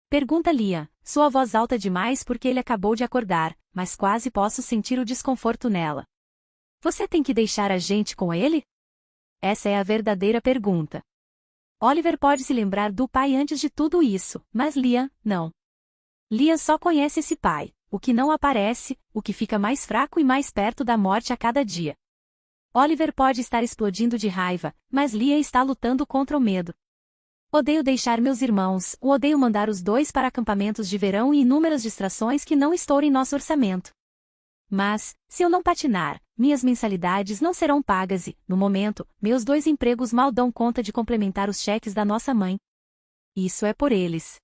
Pergunta Liam, sua voz alta demais porque ele acabou de acordar, mas quase posso sentir o desconforto nela. Você tem que deixar a gente com ele? Essa é a verdadeira pergunta. Oliver pode se lembrar do pai antes de tudo isso, mas Liam, não. Liam só conhece esse pai, o que não aparece, o que fica mais fraco e mais perto da morte a cada dia. Oliver pode estar explodindo de raiva, mas Liam está lutando contra o medo. Odeio deixar meus irmãos, odeio mandar os dois para acampamentos de verão e inúmeras distrações que não estourem nosso orçamento. Mas, se eu não patinar, minhas mensalidades não serão pagas e, no momento, meus 2 empregos mal dão conta de complementar os cheques da nossa mãe. Isso é por eles.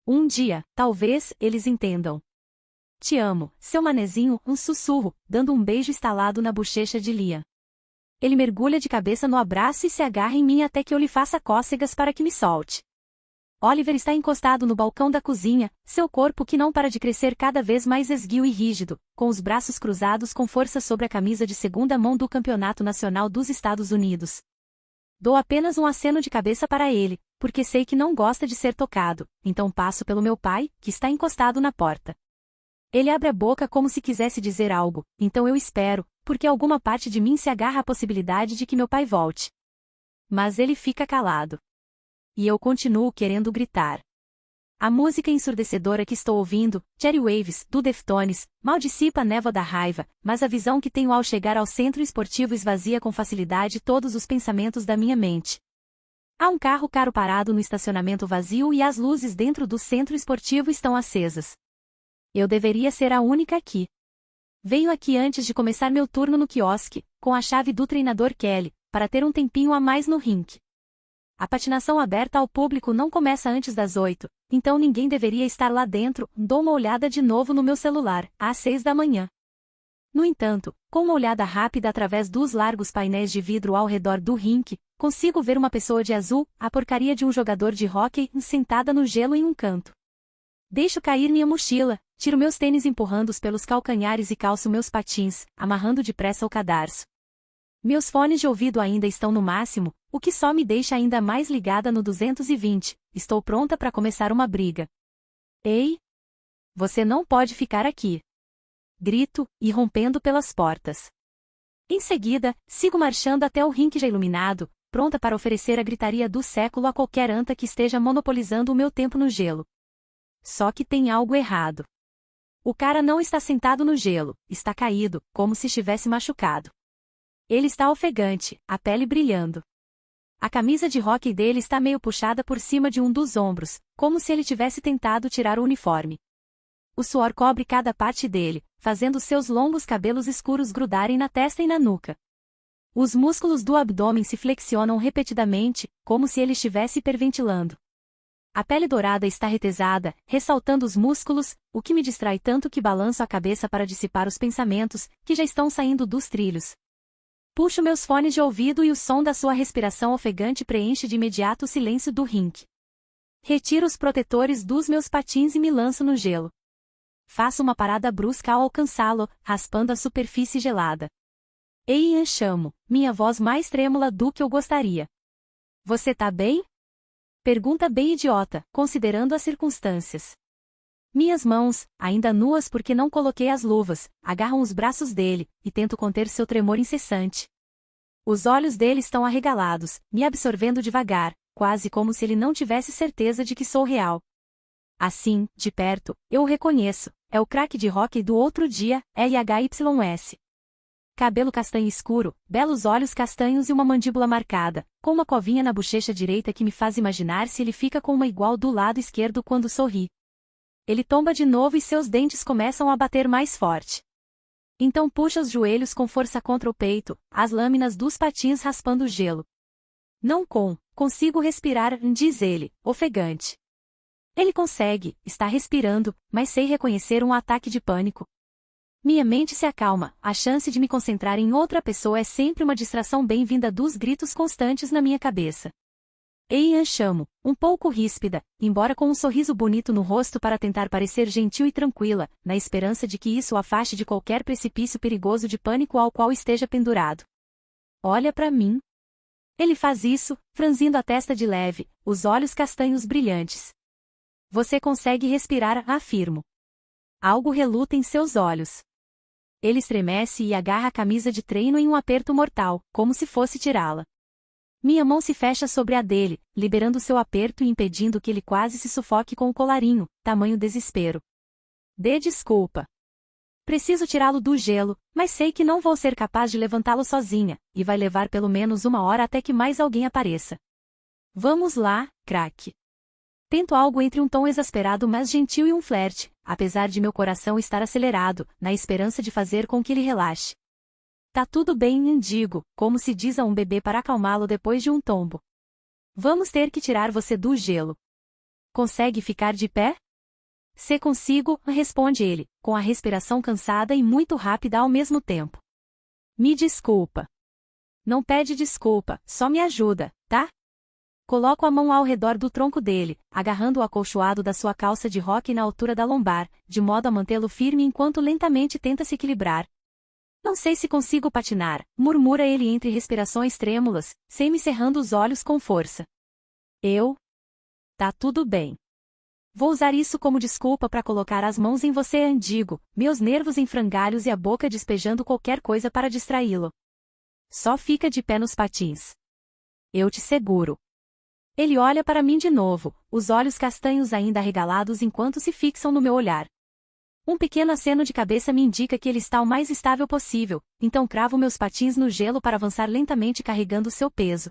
Um dia, talvez, eles entendam. Te amo, seu manezinho, um sussurro, dando um beijo estalado na bochecha de Liam. Ele mergulha de cabeça no abraço e se agarra em mim até que eu lhe faça cócegas para que me solte. Oliver está encostado no balcão da cozinha, seu corpo que não para de crescer cada vez mais esguio e rígido, com os braços cruzados com força sobre a camisa de segunda mão do Campeonato Nacional dos Estados Unidos. Dou apenas um aceno de cabeça para ele, porque sei que não gosta de ser tocado, então passo pelo meu pai, que está encostado na porta. Ele abre a boca como se quisesse dizer algo, então eu espero, porque alguma parte de mim se agarra à possibilidade de que meu pai volte. Mas ele fica calado. E eu continuo querendo gritar. A música ensurdecedora que estou ouvindo, Cherry Waves, do Deftones, mal dissipa a névoa da raiva, mas a visão que tenho ao chegar ao centro esportivo esvazia com facilidade todos os pensamentos da minha mente. Há um carro caro parado no estacionamento vazio e as luzes dentro do centro esportivo estão acesas. Eu deveria ser a única aqui. Venho aqui antes de começar meu turno no quiosque, com a chave do treinador Kelly, para ter um tempinho a mais no rink. A patinação aberta ao público não começa antes das 8, então ninguém deveria estar lá dentro. Dou uma olhada de novo no meu celular, às 6 da manhã. No entanto, com uma olhada rápida através dos largos painéis de vidro ao redor do rink, consigo ver uma pessoa de azul, a porcaria de um jogador de hóquei, sentada no gelo em um canto. Deixo cair minha mochila, tiro meus tênis empurrando-os pelos calcanhares e calço meus patins, amarrando depressa o cadarço. Meus fones de ouvido ainda estão no máximo, o que só me deixa ainda mais ligada no 220, estou pronta para começar uma briga. Ei! Você não pode ficar aqui! Grito, irrompendo pelas portas. Em seguida, sigo marchando até o rink já iluminado, pronta para oferecer a gritaria do século a qualquer anta que esteja monopolizando o meu tempo no gelo. Só que tem algo errado. O cara não está sentado no gelo, está caído, como se estivesse machucado. Ele está ofegante, a pele brilhando. A camisa de hóquei dele está meio puxada por cima de um dos ombros, como se ele tivesse tentado tirar o uniforme. O suor cobre cada parte dele, fazendo seus longos cabelos escuros grudarem na testa e na nuca. Os músculos do abdômen se flexionam repetidamente, como se ele estivesse hiperventilando. A pele dourada está retesada, ressaltando os músculos, o que me distrai tanto que balanço a cabeça para dissipar os pensamentos, que já estão saindo dos trilhos. Puxo meus fones de ouvido e o som da sua respiração ofegante preenche de imediato o silêncio do rink. Retiro os protetores dos meus patins e me lanço no gelo. Faço uma parada brusca ao alcançá-lo, raspando a superfície gelada. Ei, Ian, chamo, minha voz mais trêmula do que eu gostaria. Você tá bem? Pergunta bem idiota, considerando as circunstâncias. Minhas mãos, ainda nuas porque não coloquei as luvas, agarram os braços dele, e tento conter seu tremor incessante. Os olhos dele estão arregalados, me absorvendo devagar, quase como se ele não tivesse certeza de que sou real. Assim, de perto, eu o reconheço, é o craque de hóquei do outro dia, RHYS. Cabelo castanho escuro, belos olhos castanhos e uma mandíbula marcada, com uma covinha na bochecha direita que me faz imaginar se ele fica com uma igual do lado esquerdo quando sorri. Ele tomba de novo e seus dentes começam a bater mais forte. Então puxa os joelhos com força contra o peito, as lâminas dos patins raspando o gelo. Não consigo respirar, diz ele, ofegante. Ele consegue, está respirando, mas sei reconhecer um ataque de pânico. Minha mente se acalma, a chance de me concentrar em outra pessoa é sempre uma distração bem-vinda dos gritos constantes na minha cabeça. Ei, Ian, chamo, um pouco ríspida, embora com um sorriso bonito no rosto para tentar parecer gentil e tranquila, na esperança de que isso o afaste de qualquer precipício perigoso de pânico ao qual esteja pendurado. Olha para mim. Ele faz isso, franzindo a testa de leve, os olhos castanhos brilhantes. Você consegue respirar, afirmo. Algo reluta em seus olhos. Ele estremece e agarra a camisa de treino em um aperto mortal, como se fosse tirá-la. Minha mão se fecha sobre a dele, liberando seu aperto e impedindo que ele quase se sufoque com o colarinho, tamanho desespero. Dê desculpa. Preciso tirá-lo do gelo, mas sei que não vou ser capaz de levantá-lo sozinha, e vai levar pelo menos 1 hora até que mais alguém apareça. Vamos lá, craque. Tento algo entre um tom exasperado mas gentil e um flerte, apesar de meu coração estar acelerado, na esperança de fazer com que ele relaxe. Tá tudo bem, digo, como se diz a um bebê para acalmá-lo depois de um tombo. Vamos ter que tirar você do gelo. Consegue ficar de pé? Se consigo, responde ele, com a respiração cansada e muito rápida ao mesmo tempo. Me desculpa. Não pede desculpa, só me ajuda, tá? Coloco a mão ao redor do tronco dele, agarrando o acolchoado da sua calça de hóquei na altura da lombar, de modo a mantê-lo firme enquanto lentamente tenta se equilibrar. Não sei se consigo patinar, murmura ele entre respirações trêmulas, semi-cerrando os olhos com força. Tá tudo bem. Vou usar isso como desculpa para colocar as mãos em você, digo, meus nervos em frangalhos e a boca despejando qualquer coisa para distraí-lo. Só fica de pé nos patins. Eu te seguro. Ele olha para mim de novo, os olhos castanhos ainda arregalados enquanto se fixam no meu olhar. Um pequeno aceno de cabeça me indica que ele está o mais estável possível, então cravo meus patins no gelo para avançar lentamente carregando seu peso.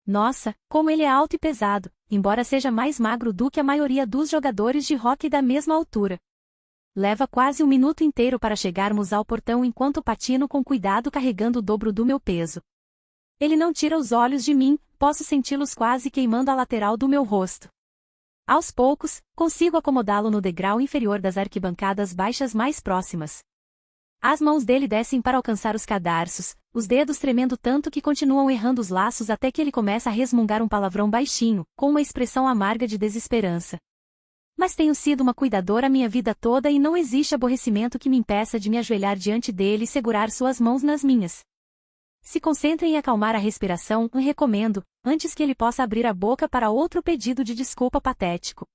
Nossa, como ele é alto e pesado, embora seja mais magro do que a maioria dos jogadores de hóquei da mesma altura. Leva quase 1 minuto inteiro para chegarmos ao portão enquanto patino com cuidado carregando o dobro do meu peso. Ele não tira os olhos de mim, posso senti-los quase queimando a lateral do meu rosto. Aos poucos, consigo acomodá-lo no degrau inferior das arquibancadas baixas mais próximas. As mãos dele descem para alcançar os cadarços, os dedos tremendo tanto que continuam errando os laços até que ele começa a resmungar um palavrão baixinho, com uma expressão amarga de desesperança. Mas tenho sido uma cuidadora minha vida toda e não existe aborrecimento que me impeça de me ajoelhar diante dele e segurar suas mãos nas minhas. Se concentre em acalmar a respiração, recomendo, antes que ele possa abrir a boca para outro pedido de desculpa patético.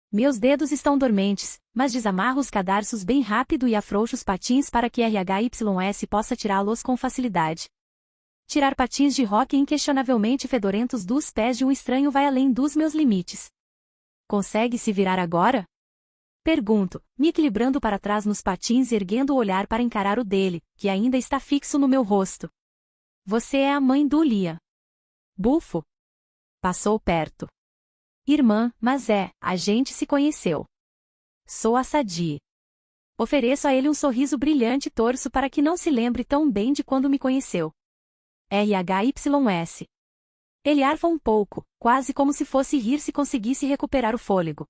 Meus dedos estão dormentes, mas desamarro os cadarços bem rápido e afrouxo os patins para que RHYS possa tirá-los com facilidade. Tirar patins de hóquei inquestionavelmente fedorentos dos pés de um estranho vai além dos meus limites. Consegue se virar agora? Pergunto, me equilibrando para trás nos patins e erguendo o olhar para encarar o dele, que ainda está fixo no meu rosto. Você é a mãe do Lia. Bufo. Passou perto. Irmã, mas a gente se conheceu. Sou a Sadie. Ofereço a ele um sorriso brilhante e torço para que não se lembre tão bem de quando me conheceu. RHYS. Ele arfa um pouco, quase como se fosse rir se conseguisse recuperar o fôlego.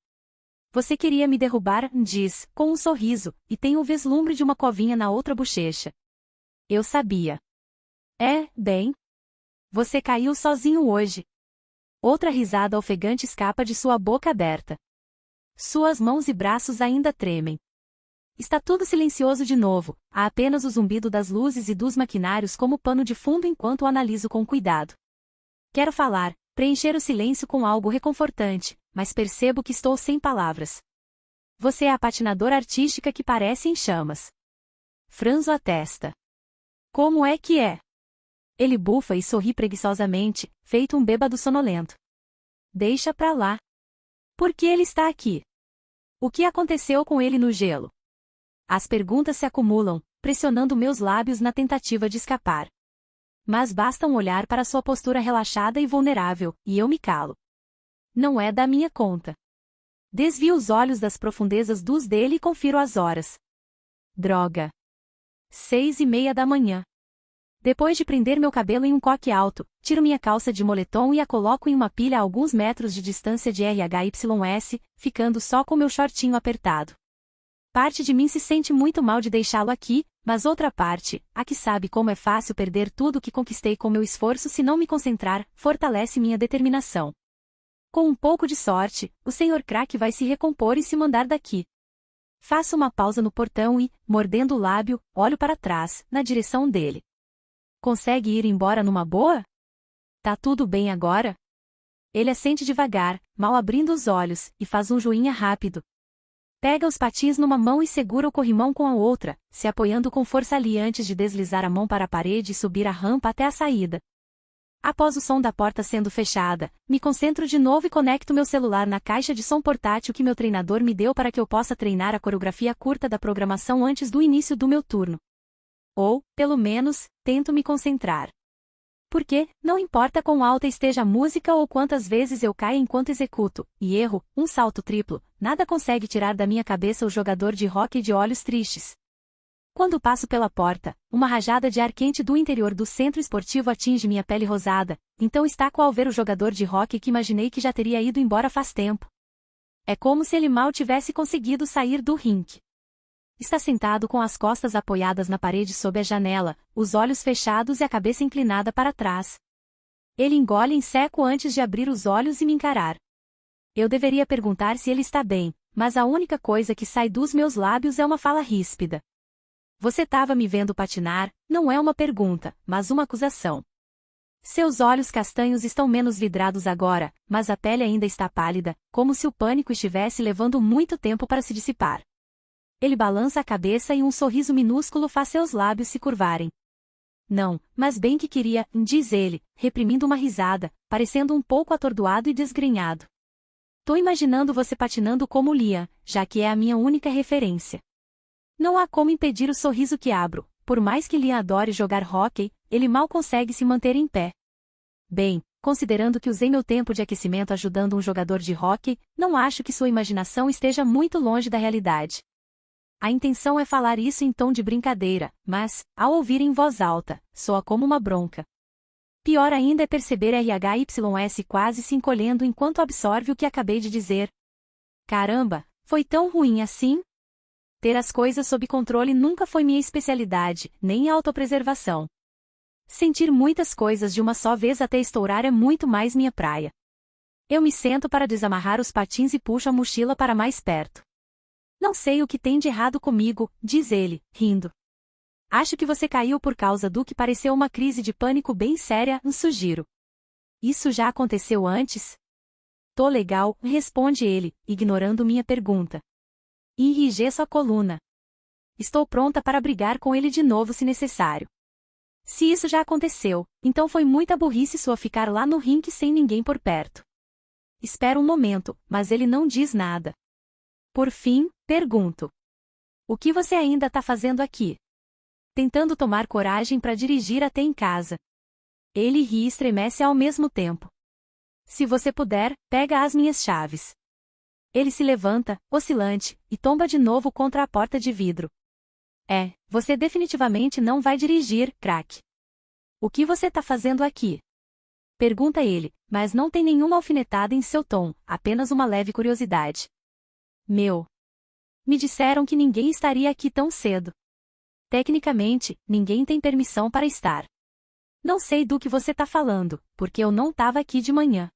Você queria me derrubar, diz, com um sorriso, e tem o vislumbre de uma covinha na outra bochecha. Eu sabia. Bem. Você caiu sozinho hoje. Outra risada ofegante escapa de sua boca aberta. Suas mãos e braços ainda tremem. Está tudo silencioso de novo, há apenas o zumbido das luzes e dos maquinários como pano de fundo enquanto o analiso com cuidado. Quero falar, preencher o silêncio com algo reconfortante, mas percebo que estou sem palavras. Você é a patinadora artística que parece em chamas. Franzo a testa. Como é que é? Ele bufa e sorri preguiçosamente, feito um bêbado sonolento. Deixa pra lá. Por que ele está aqui? O que aconteceu com ele no gelo? As perguntas se acumulam, pressionando meus lábios na tentativa de escapar. Mas basta um olhar para sua postura relaxada e vulnerável, e eu me calo. Não é da minha conta. Desvio os olhos das profundezas dos dele e confiro as horas. Droga. 6:30 da manhã. Depois de prender meu cabelo em um coque alto, tiro minha calça de moletom e a coloco em uma pilha a alguns metros de distância de RHYS, ficando só com meu shortinho apertado. Parte de mim se sente muito mal de deixá-lo aqui, mas outra parte, a que sabe como é fácil perder tudo o que conquistei com meu esforço se não me concentrar, fortalece minha determinação. Com um pouco de sorte, o Sr. Crack vai se recompor e se mandar daqui. Faço uma pausa no portão e, mordendo o lábio, olho para trás, na direção dele. Consegue ir embora numa boa? Tá tudo bem agora? Ele assente devagar, mal abrindo os olhos, e faz um joinha rápido. Pega os patins numa mão e segura o corrimão com a outra, se apoiando com força ali antes de deslizar a mão para a parede e subir a rampa até a saída. Após o som da porta sendo fechada, me concentro de novo e conecto meu celular na caixa de som portátil que meu treinador me deu para que eu possa treinar a coreografia curta da programação antes do início do meu turno. Ou, pelo menos, tento me concentrar. Porque, não importa quão alta esteja a música ou quantas vezes eu caia enquanto executo, e erro, um salto triplo, nada consegue tirar da minha cabeça o jogador de hóquei de olhos tristes. Quando passo pela porta, uma rajada de ar quente do interior do centro esportivo atinge minha pele rosada, então estaco ao ver o jogador de hóquei que imaginei que já teria ido embora faz tempo. É como se ele mal tivesse conseguido sair do rink. Está sentado com as costas apoiadas na parede sob a janela, os olhos fechados e a cabeça inclinada para trás. Ele engole em seco antes de abrir os olhos e me encarar. Eu deveria perguntar se ele está bem, mas a única coisa que sai dos meus lábios é uma fala ríspida. Você estava me vendo patinar, não é uma pergunta, mas uma acusação. Seus olhos castanhos estão menos vidrados agora, mas a pele ainda está pálida, como se o pânico estivesse levando muito tempo para se dissipar. Ele balança a cabeça e um sorriso minúsculo faz seus lábios se curvarem. Não, mas bem que queria, diz ele, reprimindo uma risada, parecendo um pouco atordoado e desgrenhado. Tô imaginando você patinando como Liam, já que é a minha única referência. Não há como impedir o sorriso que abro, por mais que Liam adore jogar hóquei, ele mal consegue se manter em pé. Bem, considerando que usei meu tempo de aquecimento ajudando um jogador de hóquei, não acho que sua imaginação esteja muito longe da realidade. A intenção é falar isso em tom de brincadeira, mas, ao ouvir em voz alta, soa como uma bronca. Pior ainda é perceber RHYS quase se encolhendo enquanto absorve o que acabei de dizer. Caramba, foi tão ruim assim? Ter as coisas sob controle nunca foi minha especialidade, nem a autopreservação. Sentir muitas coisas de uma só vez até estourar é muito mais minha praia. Eu me sento para desamarrar os patins e puxo a mochila para mais perto. Não sei o que tem de errado comigo, diz ele, rindo. Acho que você caiu por causa do que pareceu uma crise de pânico bem séria, sugiro. Isso já aconteceu antes? Tô legal, responde ele, ignorando minha pergunta. Enrijeço a coluna. Estou pronta para brigar com ele de novo se necessário. Se isso já aconteceu, então foi muita burrice sua ficar lá no rink sem ninguém por perto. Espero um momento, mas ele não diz nada. Por fim, pergunto. O que você ainda tá fazendo aqui? Tentando tomar coragem para dirigir até em casa. Ele ri e estremece ao mesmo tempo. Se você puder, pega as minhas chaves. Ele se levanta, oscilante, e tomba de novo contra a porta de vidro. Você definitivamente não vai dirigir, craque. O que você tá fazendo aqui? Pergunta ele, mas não tem nenhuma alfinetada em seu tom, apenas uma leve curiosidade. Me disseram que ninguém estaria aqui tão cedo. Tecnicamente, ninguém tem permissão para estar. Não sei do que você tá falando, porque eu não tava aqui de manhã.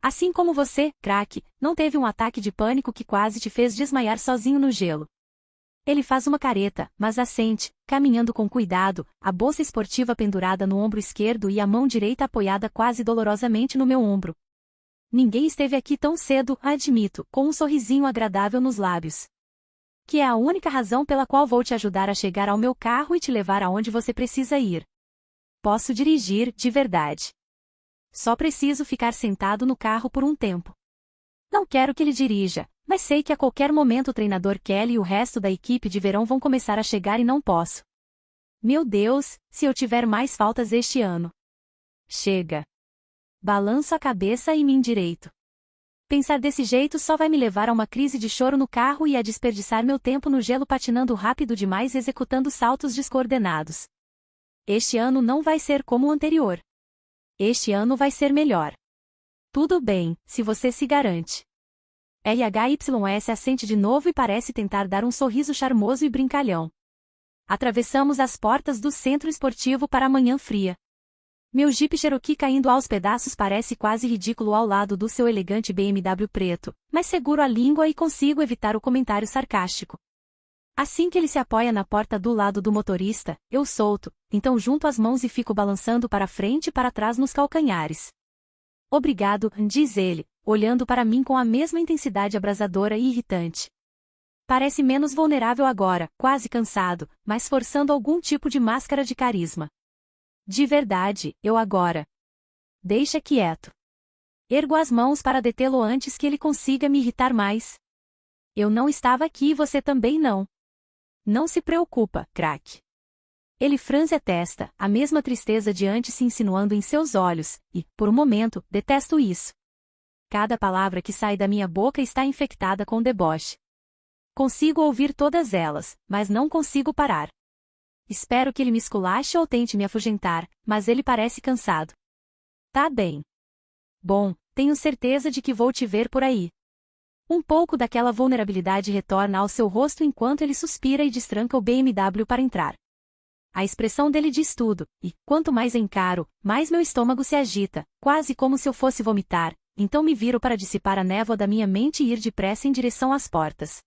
Assim como você, craque, não teve um ataque de pânico que quase te fez desmaiar sozinho no gelo. Ele faz uma careta, mas assente, caminhando com cuidado, a bolsa esportiva pendurada no ombro esquerdo e a mão direita apoiada quase dolorosamente no meu ombro. Ninguém esteve aqui tão cedo, admito, com um sorrisinho agradável nos lábios. Que é a única razão pela qual vou te ajudar a chegar ao meu carro e te levar aonde você precisa ir. Posso dirigir, de verdade. Só preciso ficar sentado no carro por um tempo. Não quero que ele dirija, mas sei que a qualquer momento o treinador Kelly e o resto da equipe de verão vão começar a chegar e não posso. Meu Deus, se eu tiver mais faltas este ano. Chega. Balanço a cabeça e me endireito. Pensar desse jeito só vai me levar a uma crise de choro no carro e a desperdiçar meu tempo no gelo patinando rápido demais executando saltos descoordenados. Este ano não vai ser como o anterior. Este ano vai ser melhor. Tudo bem, se você se garante. RHYS assente de novo e parece tentar dar um sorriso charmoso e brincalhão. Atravessamos as portas do centro esportivo para a manhã fria. Meu Jeep Cherokee caindo aos pedaços parece quase ridículo ao lado do seu elegante BMW preto, mas seguro a língua e consigo evitar o comentário sarcástico. Assim que ele se apoia na porta do lado do motorista, eu solto, então junto as mãos e fico balançando para frente e para trás nos calcanhares. Obrigado, diz ele, olhando para mim com a mesma intensidade abrasadora e irritante. Parece menos vulnerável agora, quase cansado, mas forçando algum tipo de máscara de carisma. De verdade, eu agora Deixa quieto. Ergo as mãos para detê-lo antes que ele consiga me irritar mais. Eu não estava aqui e você também não. Não se preocupa, craque. Ele franze a testa, a mesma tristeza de antes se insinuando em seus olhos, e, por um momento, detesto isso. Cada palavra que sai da minha boca está infectada com deboche. Consigo ouvir todas elas, mas não consigo parar. Espero que ele me esculache ou tente me afugentar, mas ele parece cansado. Tá bem. Bom, tenho certeza de que vou te ver por aí. Um pouco daquela vulnerabilidade retorna ao seu rosto enquanto ele suspira e destranca o BMW para entrar. A expressão dele diz tudo, e, quanto mais encaro, mais meu estômago se agita, quase como se eu fosse vomitar, então me viro para dissipar a névoa da minha mente e ir depressa em direção às portas.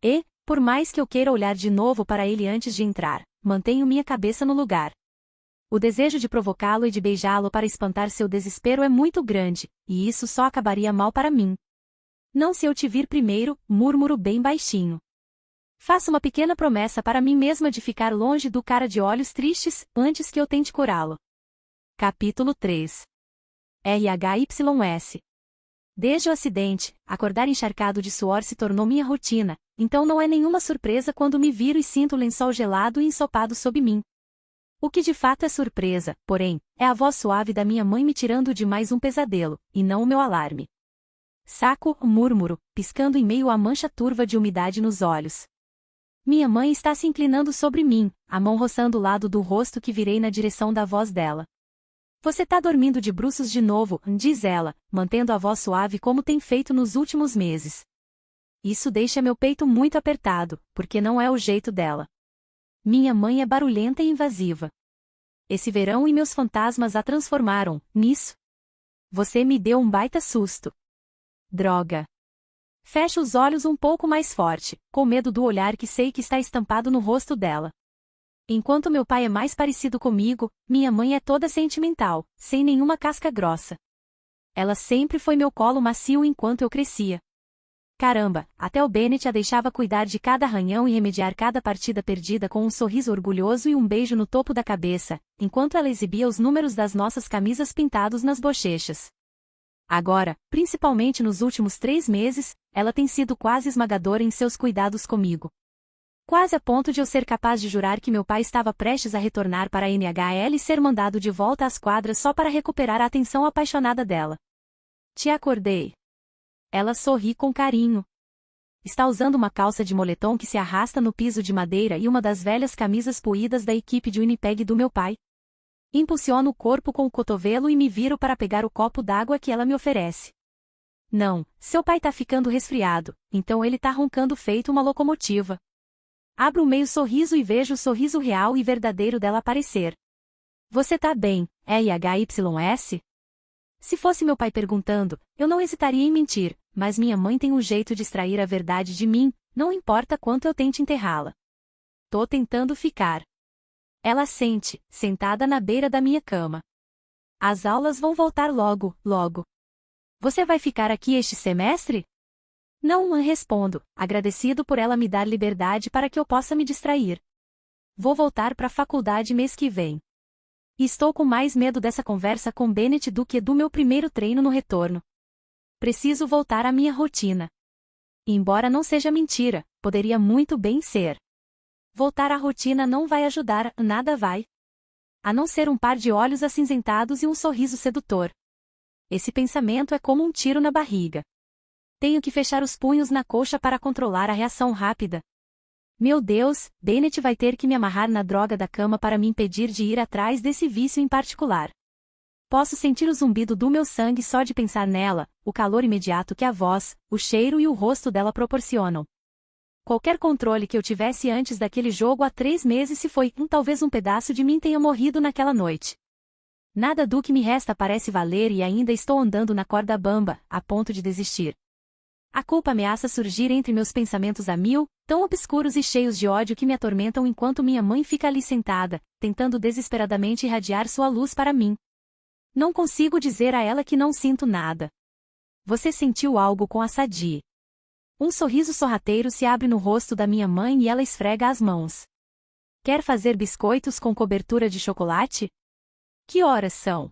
E, por mais que eu queira olhar de novo para ele antes de entrar, mantenho minha cabeça no lugar. O desejo de provocá-lo e de beijá-lo para espantar seu desespero é muito grande, e isso só acabaria mal para mim. Não se eu te vir primeiro, murmuro bem baixinho. Faço uma pequena promessa para mim mesma de ficar longe do cara de olhos tristes, antes que eu tente curá-lo. Capítulo 3. RHYS. Desde o acidente, acordar encharcado de suor se tornou minha rotina, então não é nenhuma surpresa quando me viro e sinto o lençol gelado e ensopado sob mim. O que de fato é surpresa, porém, é a voz suave da minha mãe me tirando de mais um pesadelo, e não o meu alarme. Saco, murmuro, piscando em meio à mancha turva de umidade nos olhos. Minha mãe está se inclinando sobre mim, a mão roçando o lado do rosto que virei na direção da voz dela. Você tá dormindo de bruços de novo, diz ela, mantendo a voz suave como tem feito nos últimos meses. Isso deixa meu peito muito apertado, porque não é o jeito dela. Minha mãe é barulhenta e invasiva. Esse verão e meus fantasmas a transformaram nisso. Você me deu um baita susto. Droga. Fecho os olhos um pouco mais forte, com medo do olhar que sei que está estampado no rosto dela. Enquanto meu pai é mais parecido comigo, minha mãe é toda sentimental, sem nenhuma casca grossa. Ela sempre foi meu colo macio enquanto eu crescia. Caramba, até o Bennett a deixava cuidar de cada arranhão e remediar cada partida perdida com um sorriso orgulhoso e um beijo no topo da cabeça, enquanto ela exibia os números das nossas camisas pintados nas bochechas. Agora, principalmente nos últimos 3 meses, ela tem sido quase esmagadora em seus cuidados comigo. Quase a ponto de eu ser capaz de jurar que meu pai estava prestes a retornar para a NHL e ser mandado de volta às quadras só para recuperar a atenção apaixonada dela. Te acordei. Ela sorri com carinho. Está usando uma calça de moletom que se arrasta no piso de madeira e uma das velhas camisas poídas da equipe de Winnipeg do meu pai. Impulsiono o corpo com o cotovelo e me viro para pegar o copo d'água que ela me oferece. Não, seu pai tá ficando resfriado, então ele tá roncando feito uma locomotiva. Abro um meio sorriso e vejo o sorriso real e verdadeiro dela aparecer. Você tá bem, RHYS? Se fosse meu pai perguntando, eu não hesitaria em mentir, mas minha mãe tem um jeito de extrair a verdade de mim, não importa quanto eu tente enterrá-la. Tô tentando ficar. Ela sente, sentada na beira da minha cama. As aulas vão voltar logo, logo. Você vai ficar aqui este semestre? Não respondo, agradecido por ela me dar liberdade para que eu possa me distrair. Vou voltar para a faculdade mês que vem. E estou com mais medo dessa conversa com Bennett do que do meu primeiro treino no retorno. Preciso voltar à minha rotina. Embora não seja mentira, poderia muito bem ser. Voltar à rotina não vai ajudar, nada vai. A não ser um par de olhos acinzentados e um sorriso sedutor. Esse pensamento é como um tiro na barriga. Tenho que fechar os punhos na coxa para controlar a reação rápida. Meu Deus, Bennett vai ter que me amarrar na droga da cama para me impedir de ir atrás desse vício em particular. Posso sentir o zumbido do meu sangue só de pensar nela, o calor imediato que a voz, o cheiro e o rosto dela proporcionam. Qualquer controle que eu tivesse antes daquele jogo há 3 meses se foi, talvez um pedaço de mim tenha morrido naquela noite. Nada do que me resta parece valer e ainda estou andando na corda bamba, a ponto de desistir. A culpa ameaça surgir entre meus pensamentos a mil, tão obscuros e cheios de ódio que me atormentam enquanto minha mãe fica ali sentada, tentando desesperadamente irradiar sua luz para mim. Não consigo dizer a ela que não sinto nada. Você sentiu algo com a Sadie. Um sorriso sorrateiro se abre no rosto da minha mãe e ela esfrega as mãos. Quer fazer biscoitos com cobertura de chocolate? Que horas são?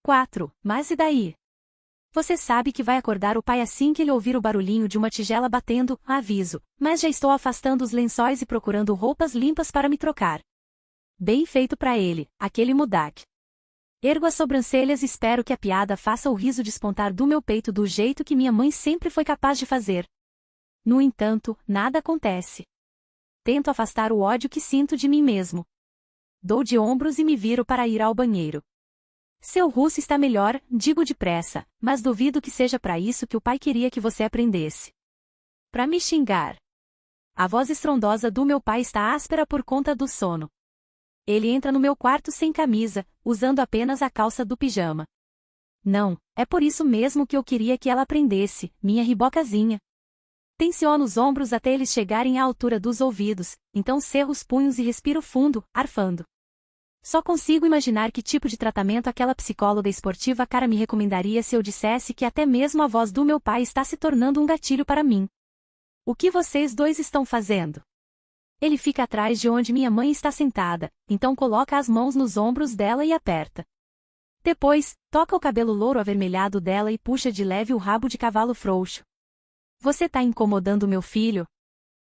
4. Mas e daí? Você sabe que vai acordar o pai assim que ele ouvir o barulhinho de uma tigela batendo, aviso, mas já estou afastando os lençóis e procurando roupas limpas para me trocar. Bem feito para ele, aquele mudak. Ergo as sobrancelhas e espero que a piada faça o riso despontar do meu peito do jeito que minha mãe sempre foi capaz de fazer. No entanto, nada acontece. Tento afastar o ódio que sinto de mim mesmo. Dou de ombros e me viro para ir ao banheiro. Seu russo está melhor, digo depressa, mas duvido que seja para isso que o pai queria que você aprendesse. Para me xingar. A voz estrondosa do meu pai está áspera por conta do sono. Ele entra no meu quarto sem camisa, usando apenas a calça do pijama. Não, é por isso mesmo que eu queria que ela aprendesse, minha ribocazinha. Tensiono os ombros até eles chegarem à altura dos ouvidos, então cerro os punhos e respiro fundo, arfando. Só consigo imaginar que tipo de tratamento aquela psicóloga esportiva cara me recomendaria se eu dissesse que até mesmo a voz do meu pai está se tornando um gatilho para mim. O que vocês dois estão fazendo? Ele fica atrás de onde minha mãe está sentada, então coloca as mãos nos ombros dela e aperta. Depois, toca o cabelo louro avermelhado dela e puxa de leve o rabo de cavalo frouxo. Você tá incomodando meu filho?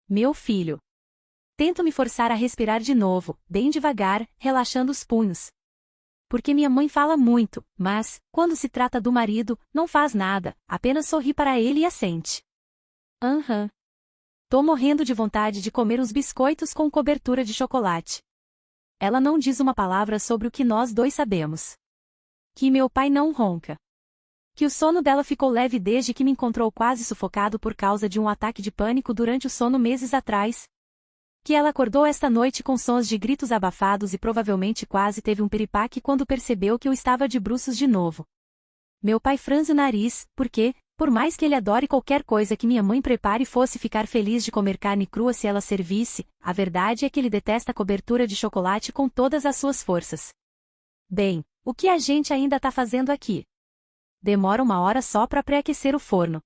Meu filho. Tento me forçar a respirar de novo, bem devagar, relaxando os punhos. Porque minha mãe fala muito, mas, quando se trata do marido, não faz nada, apenas sorri para ele e assente. Aham. Tô morrendo de vontade de comer uns biscoitos com cobertura de chocolate. Ela não diz uma palavra sobre o que nós dois sabemos. Que meu pai não ronca. Que o sono dela ficou leve desde que me encontrou quase sufocado por causa de um ataque de pânico durante o sono meses atrás. Que ela acordou esta noite com sons de gritos abafados e provavelmente quase teve um piripaque quando percebeu que eu estava de bruços de novo. Meu pai franze o nariz, porque, por mais que ele adore qualquer coisa que minha mãe prepare e fosse ficar feliz de comer carne crua se ela servisse, a verdade é que ele detesta a cobertura de chocolate com todas as suas forças. Bem, o que a gente ainda tá fazendo aqui? Demora 1 hora só para pré-aquecer o forno.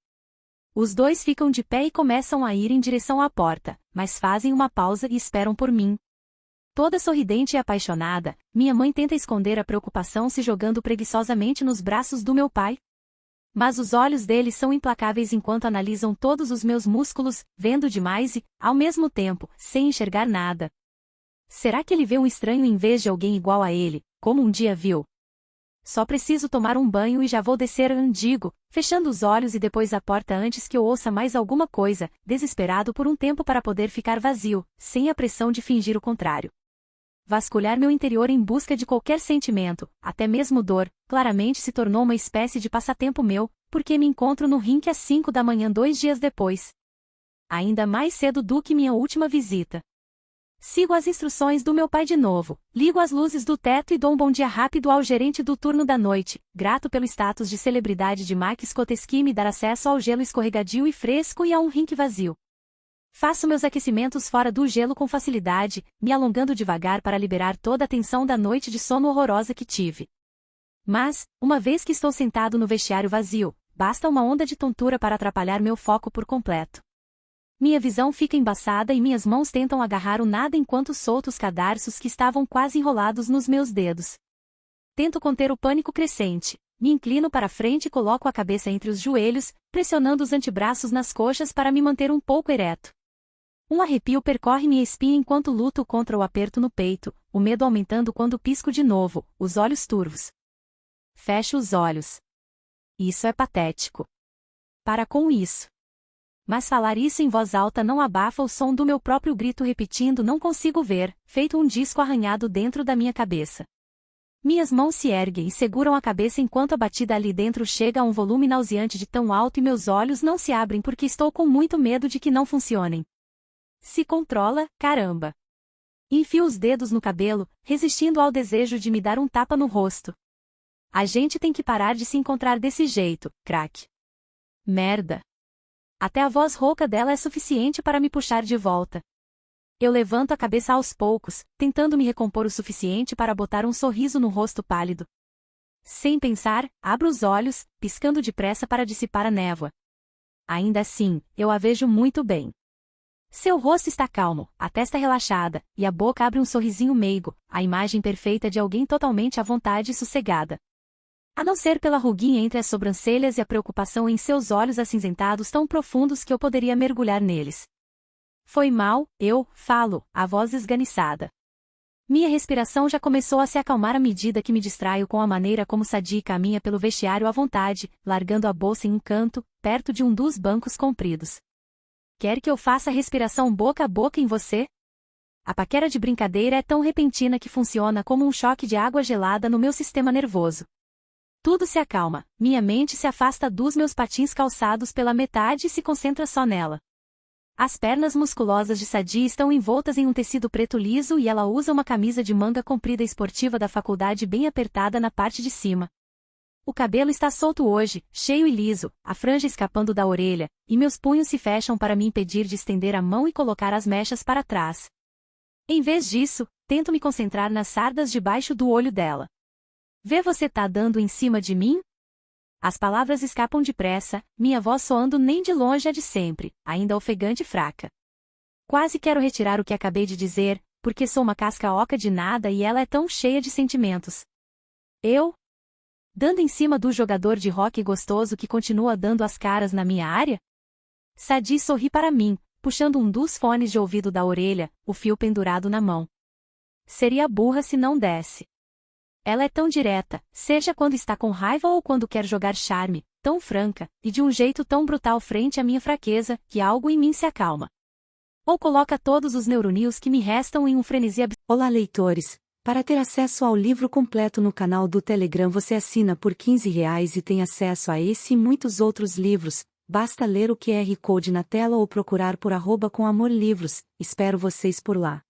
Os dois ficam de pé e começam a ir em direção à porta, mas fazem uma pausa e esperam por mim. Toda sorridente e apaixonada, minha mãe tenta esconder a preocupação se jogando preguiçosamente nos braços do meu pai. Mas os olhos dele são implacáveis enquanto analisam todos os meus músculos, vendo demais e, ao mesmo tempo, sem enxergar nada. Será que ele vê um estranho em vez de alguém igual a ele, como um dia viu? Só preciso tomar um banho e já vou descer, digo, fechando os olhos e depois a porta antes que eu ouça mais alguma coisa, desesperado por um tempo para poder ficar vazio, sem a pressão de fingir o contrário. Vasculhar meu interior em busca de qualquer sentimento, até mesmo dor, claramente se tornou uma espécie de passatempo meu, porque me encontro no rink às 5 da manhã 2 dias depois. Ainda mais cedo do que minha última visita. Sigo as instruções do meu pai de novo, ligo as luzes do teto e dou um bom dia rápido ao gerente do turno da noite, grato pelo status de celebridade de Max Koteski me dar acesso ao gelo escorregadio e fresco e a um rink vazio. Faço meus aquecimentos fora do gelo com facilidade, me alongando devagar para liberar toda a tensão da noite de sono horrorosa que tive. Mas, uma vez que estou sentado no vestiário vazio, basta uma onda de tontura para atrapalhar meu foco por completo. Minha visão fica embaçada e minhas mãos tentam agarrar o nada enquanto solto os cadarços que estavam quase enrolados nos meus dedos. Tento conter o pânico crescente, me inclino para frente e coloco a cabeça entre os joelhos, pressionando os antebraços nas coxas para me manter um pouco ereto. Um arrepio percorre minha espinha enquanto luto contra o aperto no peito, o medo aumentando quando pisco de novo, os olhos turvos. Fecho os olhos. Isso é patético. Para com isso. Mas falar isso em voz alta não abafa o som do meu próprio grito repetindo não consigo ver, feito um disco arranhado dentro da minha cabeça. Minhas mãos se erguem e seguram a cabeça enquanto a batida ali dentro chega a um volume nauseante de tão alto e meus olhos não se abrem porque estou com muito medo de que não funcionem. Se controla, caramba. Enfio os dedos no cabelo, resistindo ao desejo de me dar um tapa no rosto. A gente tem que parar de se encontrar desse jeito, craque. Merda. Até a voz rouca dela é suficiente para me puxar de volta. Eu levanto a cabeça aos poucos, tentando me recompor o suficiente para botar um sorriso no rosto pálido. Sem pensar, abro os olhos, piscando depressa para dissipar a névoa. Ainda assim, eu a vejo muito bem. Seu rosto está calmo, a testa relaxada, e a boca abre um sorrisinho meigo, a imagem perfeita de alguém totalmente à vontade e sossegada. A não ser pela ruguinha entre as sobrancelhas e a preocupação em seus olhos acinzentados tão profundos que eu poderia mergulhar neles. Foi mal, eu falo, a voz esganiçada. Minha respiração já começou a se acalmar à medida que me distraio com a maneira como Sadie caminha pelo vestiário à vontade, largando a bolsa em um canto, perto de um dos bancos compridos. Quer que eu faça respiração boca a boca em você? A paquera de brincadeira é tão repentina que funciona como um choque de água gelada no meu sistema nervoso. Tudo se acalma, minha mente se afasta dos meus patins calçados pela metade e se concentra só nela. As pernas musculosas de Sadie estão envoltas em um tecido preto liso e ela usa uma camisa de manga comprida esportiva da faculdade bem apertada na parte de cima. O cabelo está solto hoje, cheio e liso, a franja escapando da orelha, e meus punhos se fecham para me impedir de estender a mão e colocar as mechas para trás. Em vez disso, tento me concentrar nas sardas debaixo do olho dela. Vê, você tá dando em cima de mim? As palavras escapam depressa, minha voz soando nem de longe a de sempre, ainda ofegante e fraca. Quase quero retirar o que acabei de dizer, porque sou uma casca oca de nada e ela é tão cheia de sentimentos. Eu? Dando em cima do jogador de hóquei gostoso que continua dando as caras na minha área? Sadie sorri para mim, puxando um dos fones de ouvido da orelha, o fio pendurado na mão. Seria burra se não desse. Ela é tão direta, seja quando está com raiva ou quando quer jogar charme, tão franca, e de um jeito tão brutal frente à minha fraqueza, que algo em mim se acalma. Ou coloca todos os neurônios que me restam em um frenesi absurdo. Olá, leitores! Para ter acesso ao livro completo no canal do Telegram, você assina por R$ 15 e tem acesso a esse e muitos outros livros. Basta ler o QR Code na tela ou procurar por @comamorlivros. Espero vocês por lá.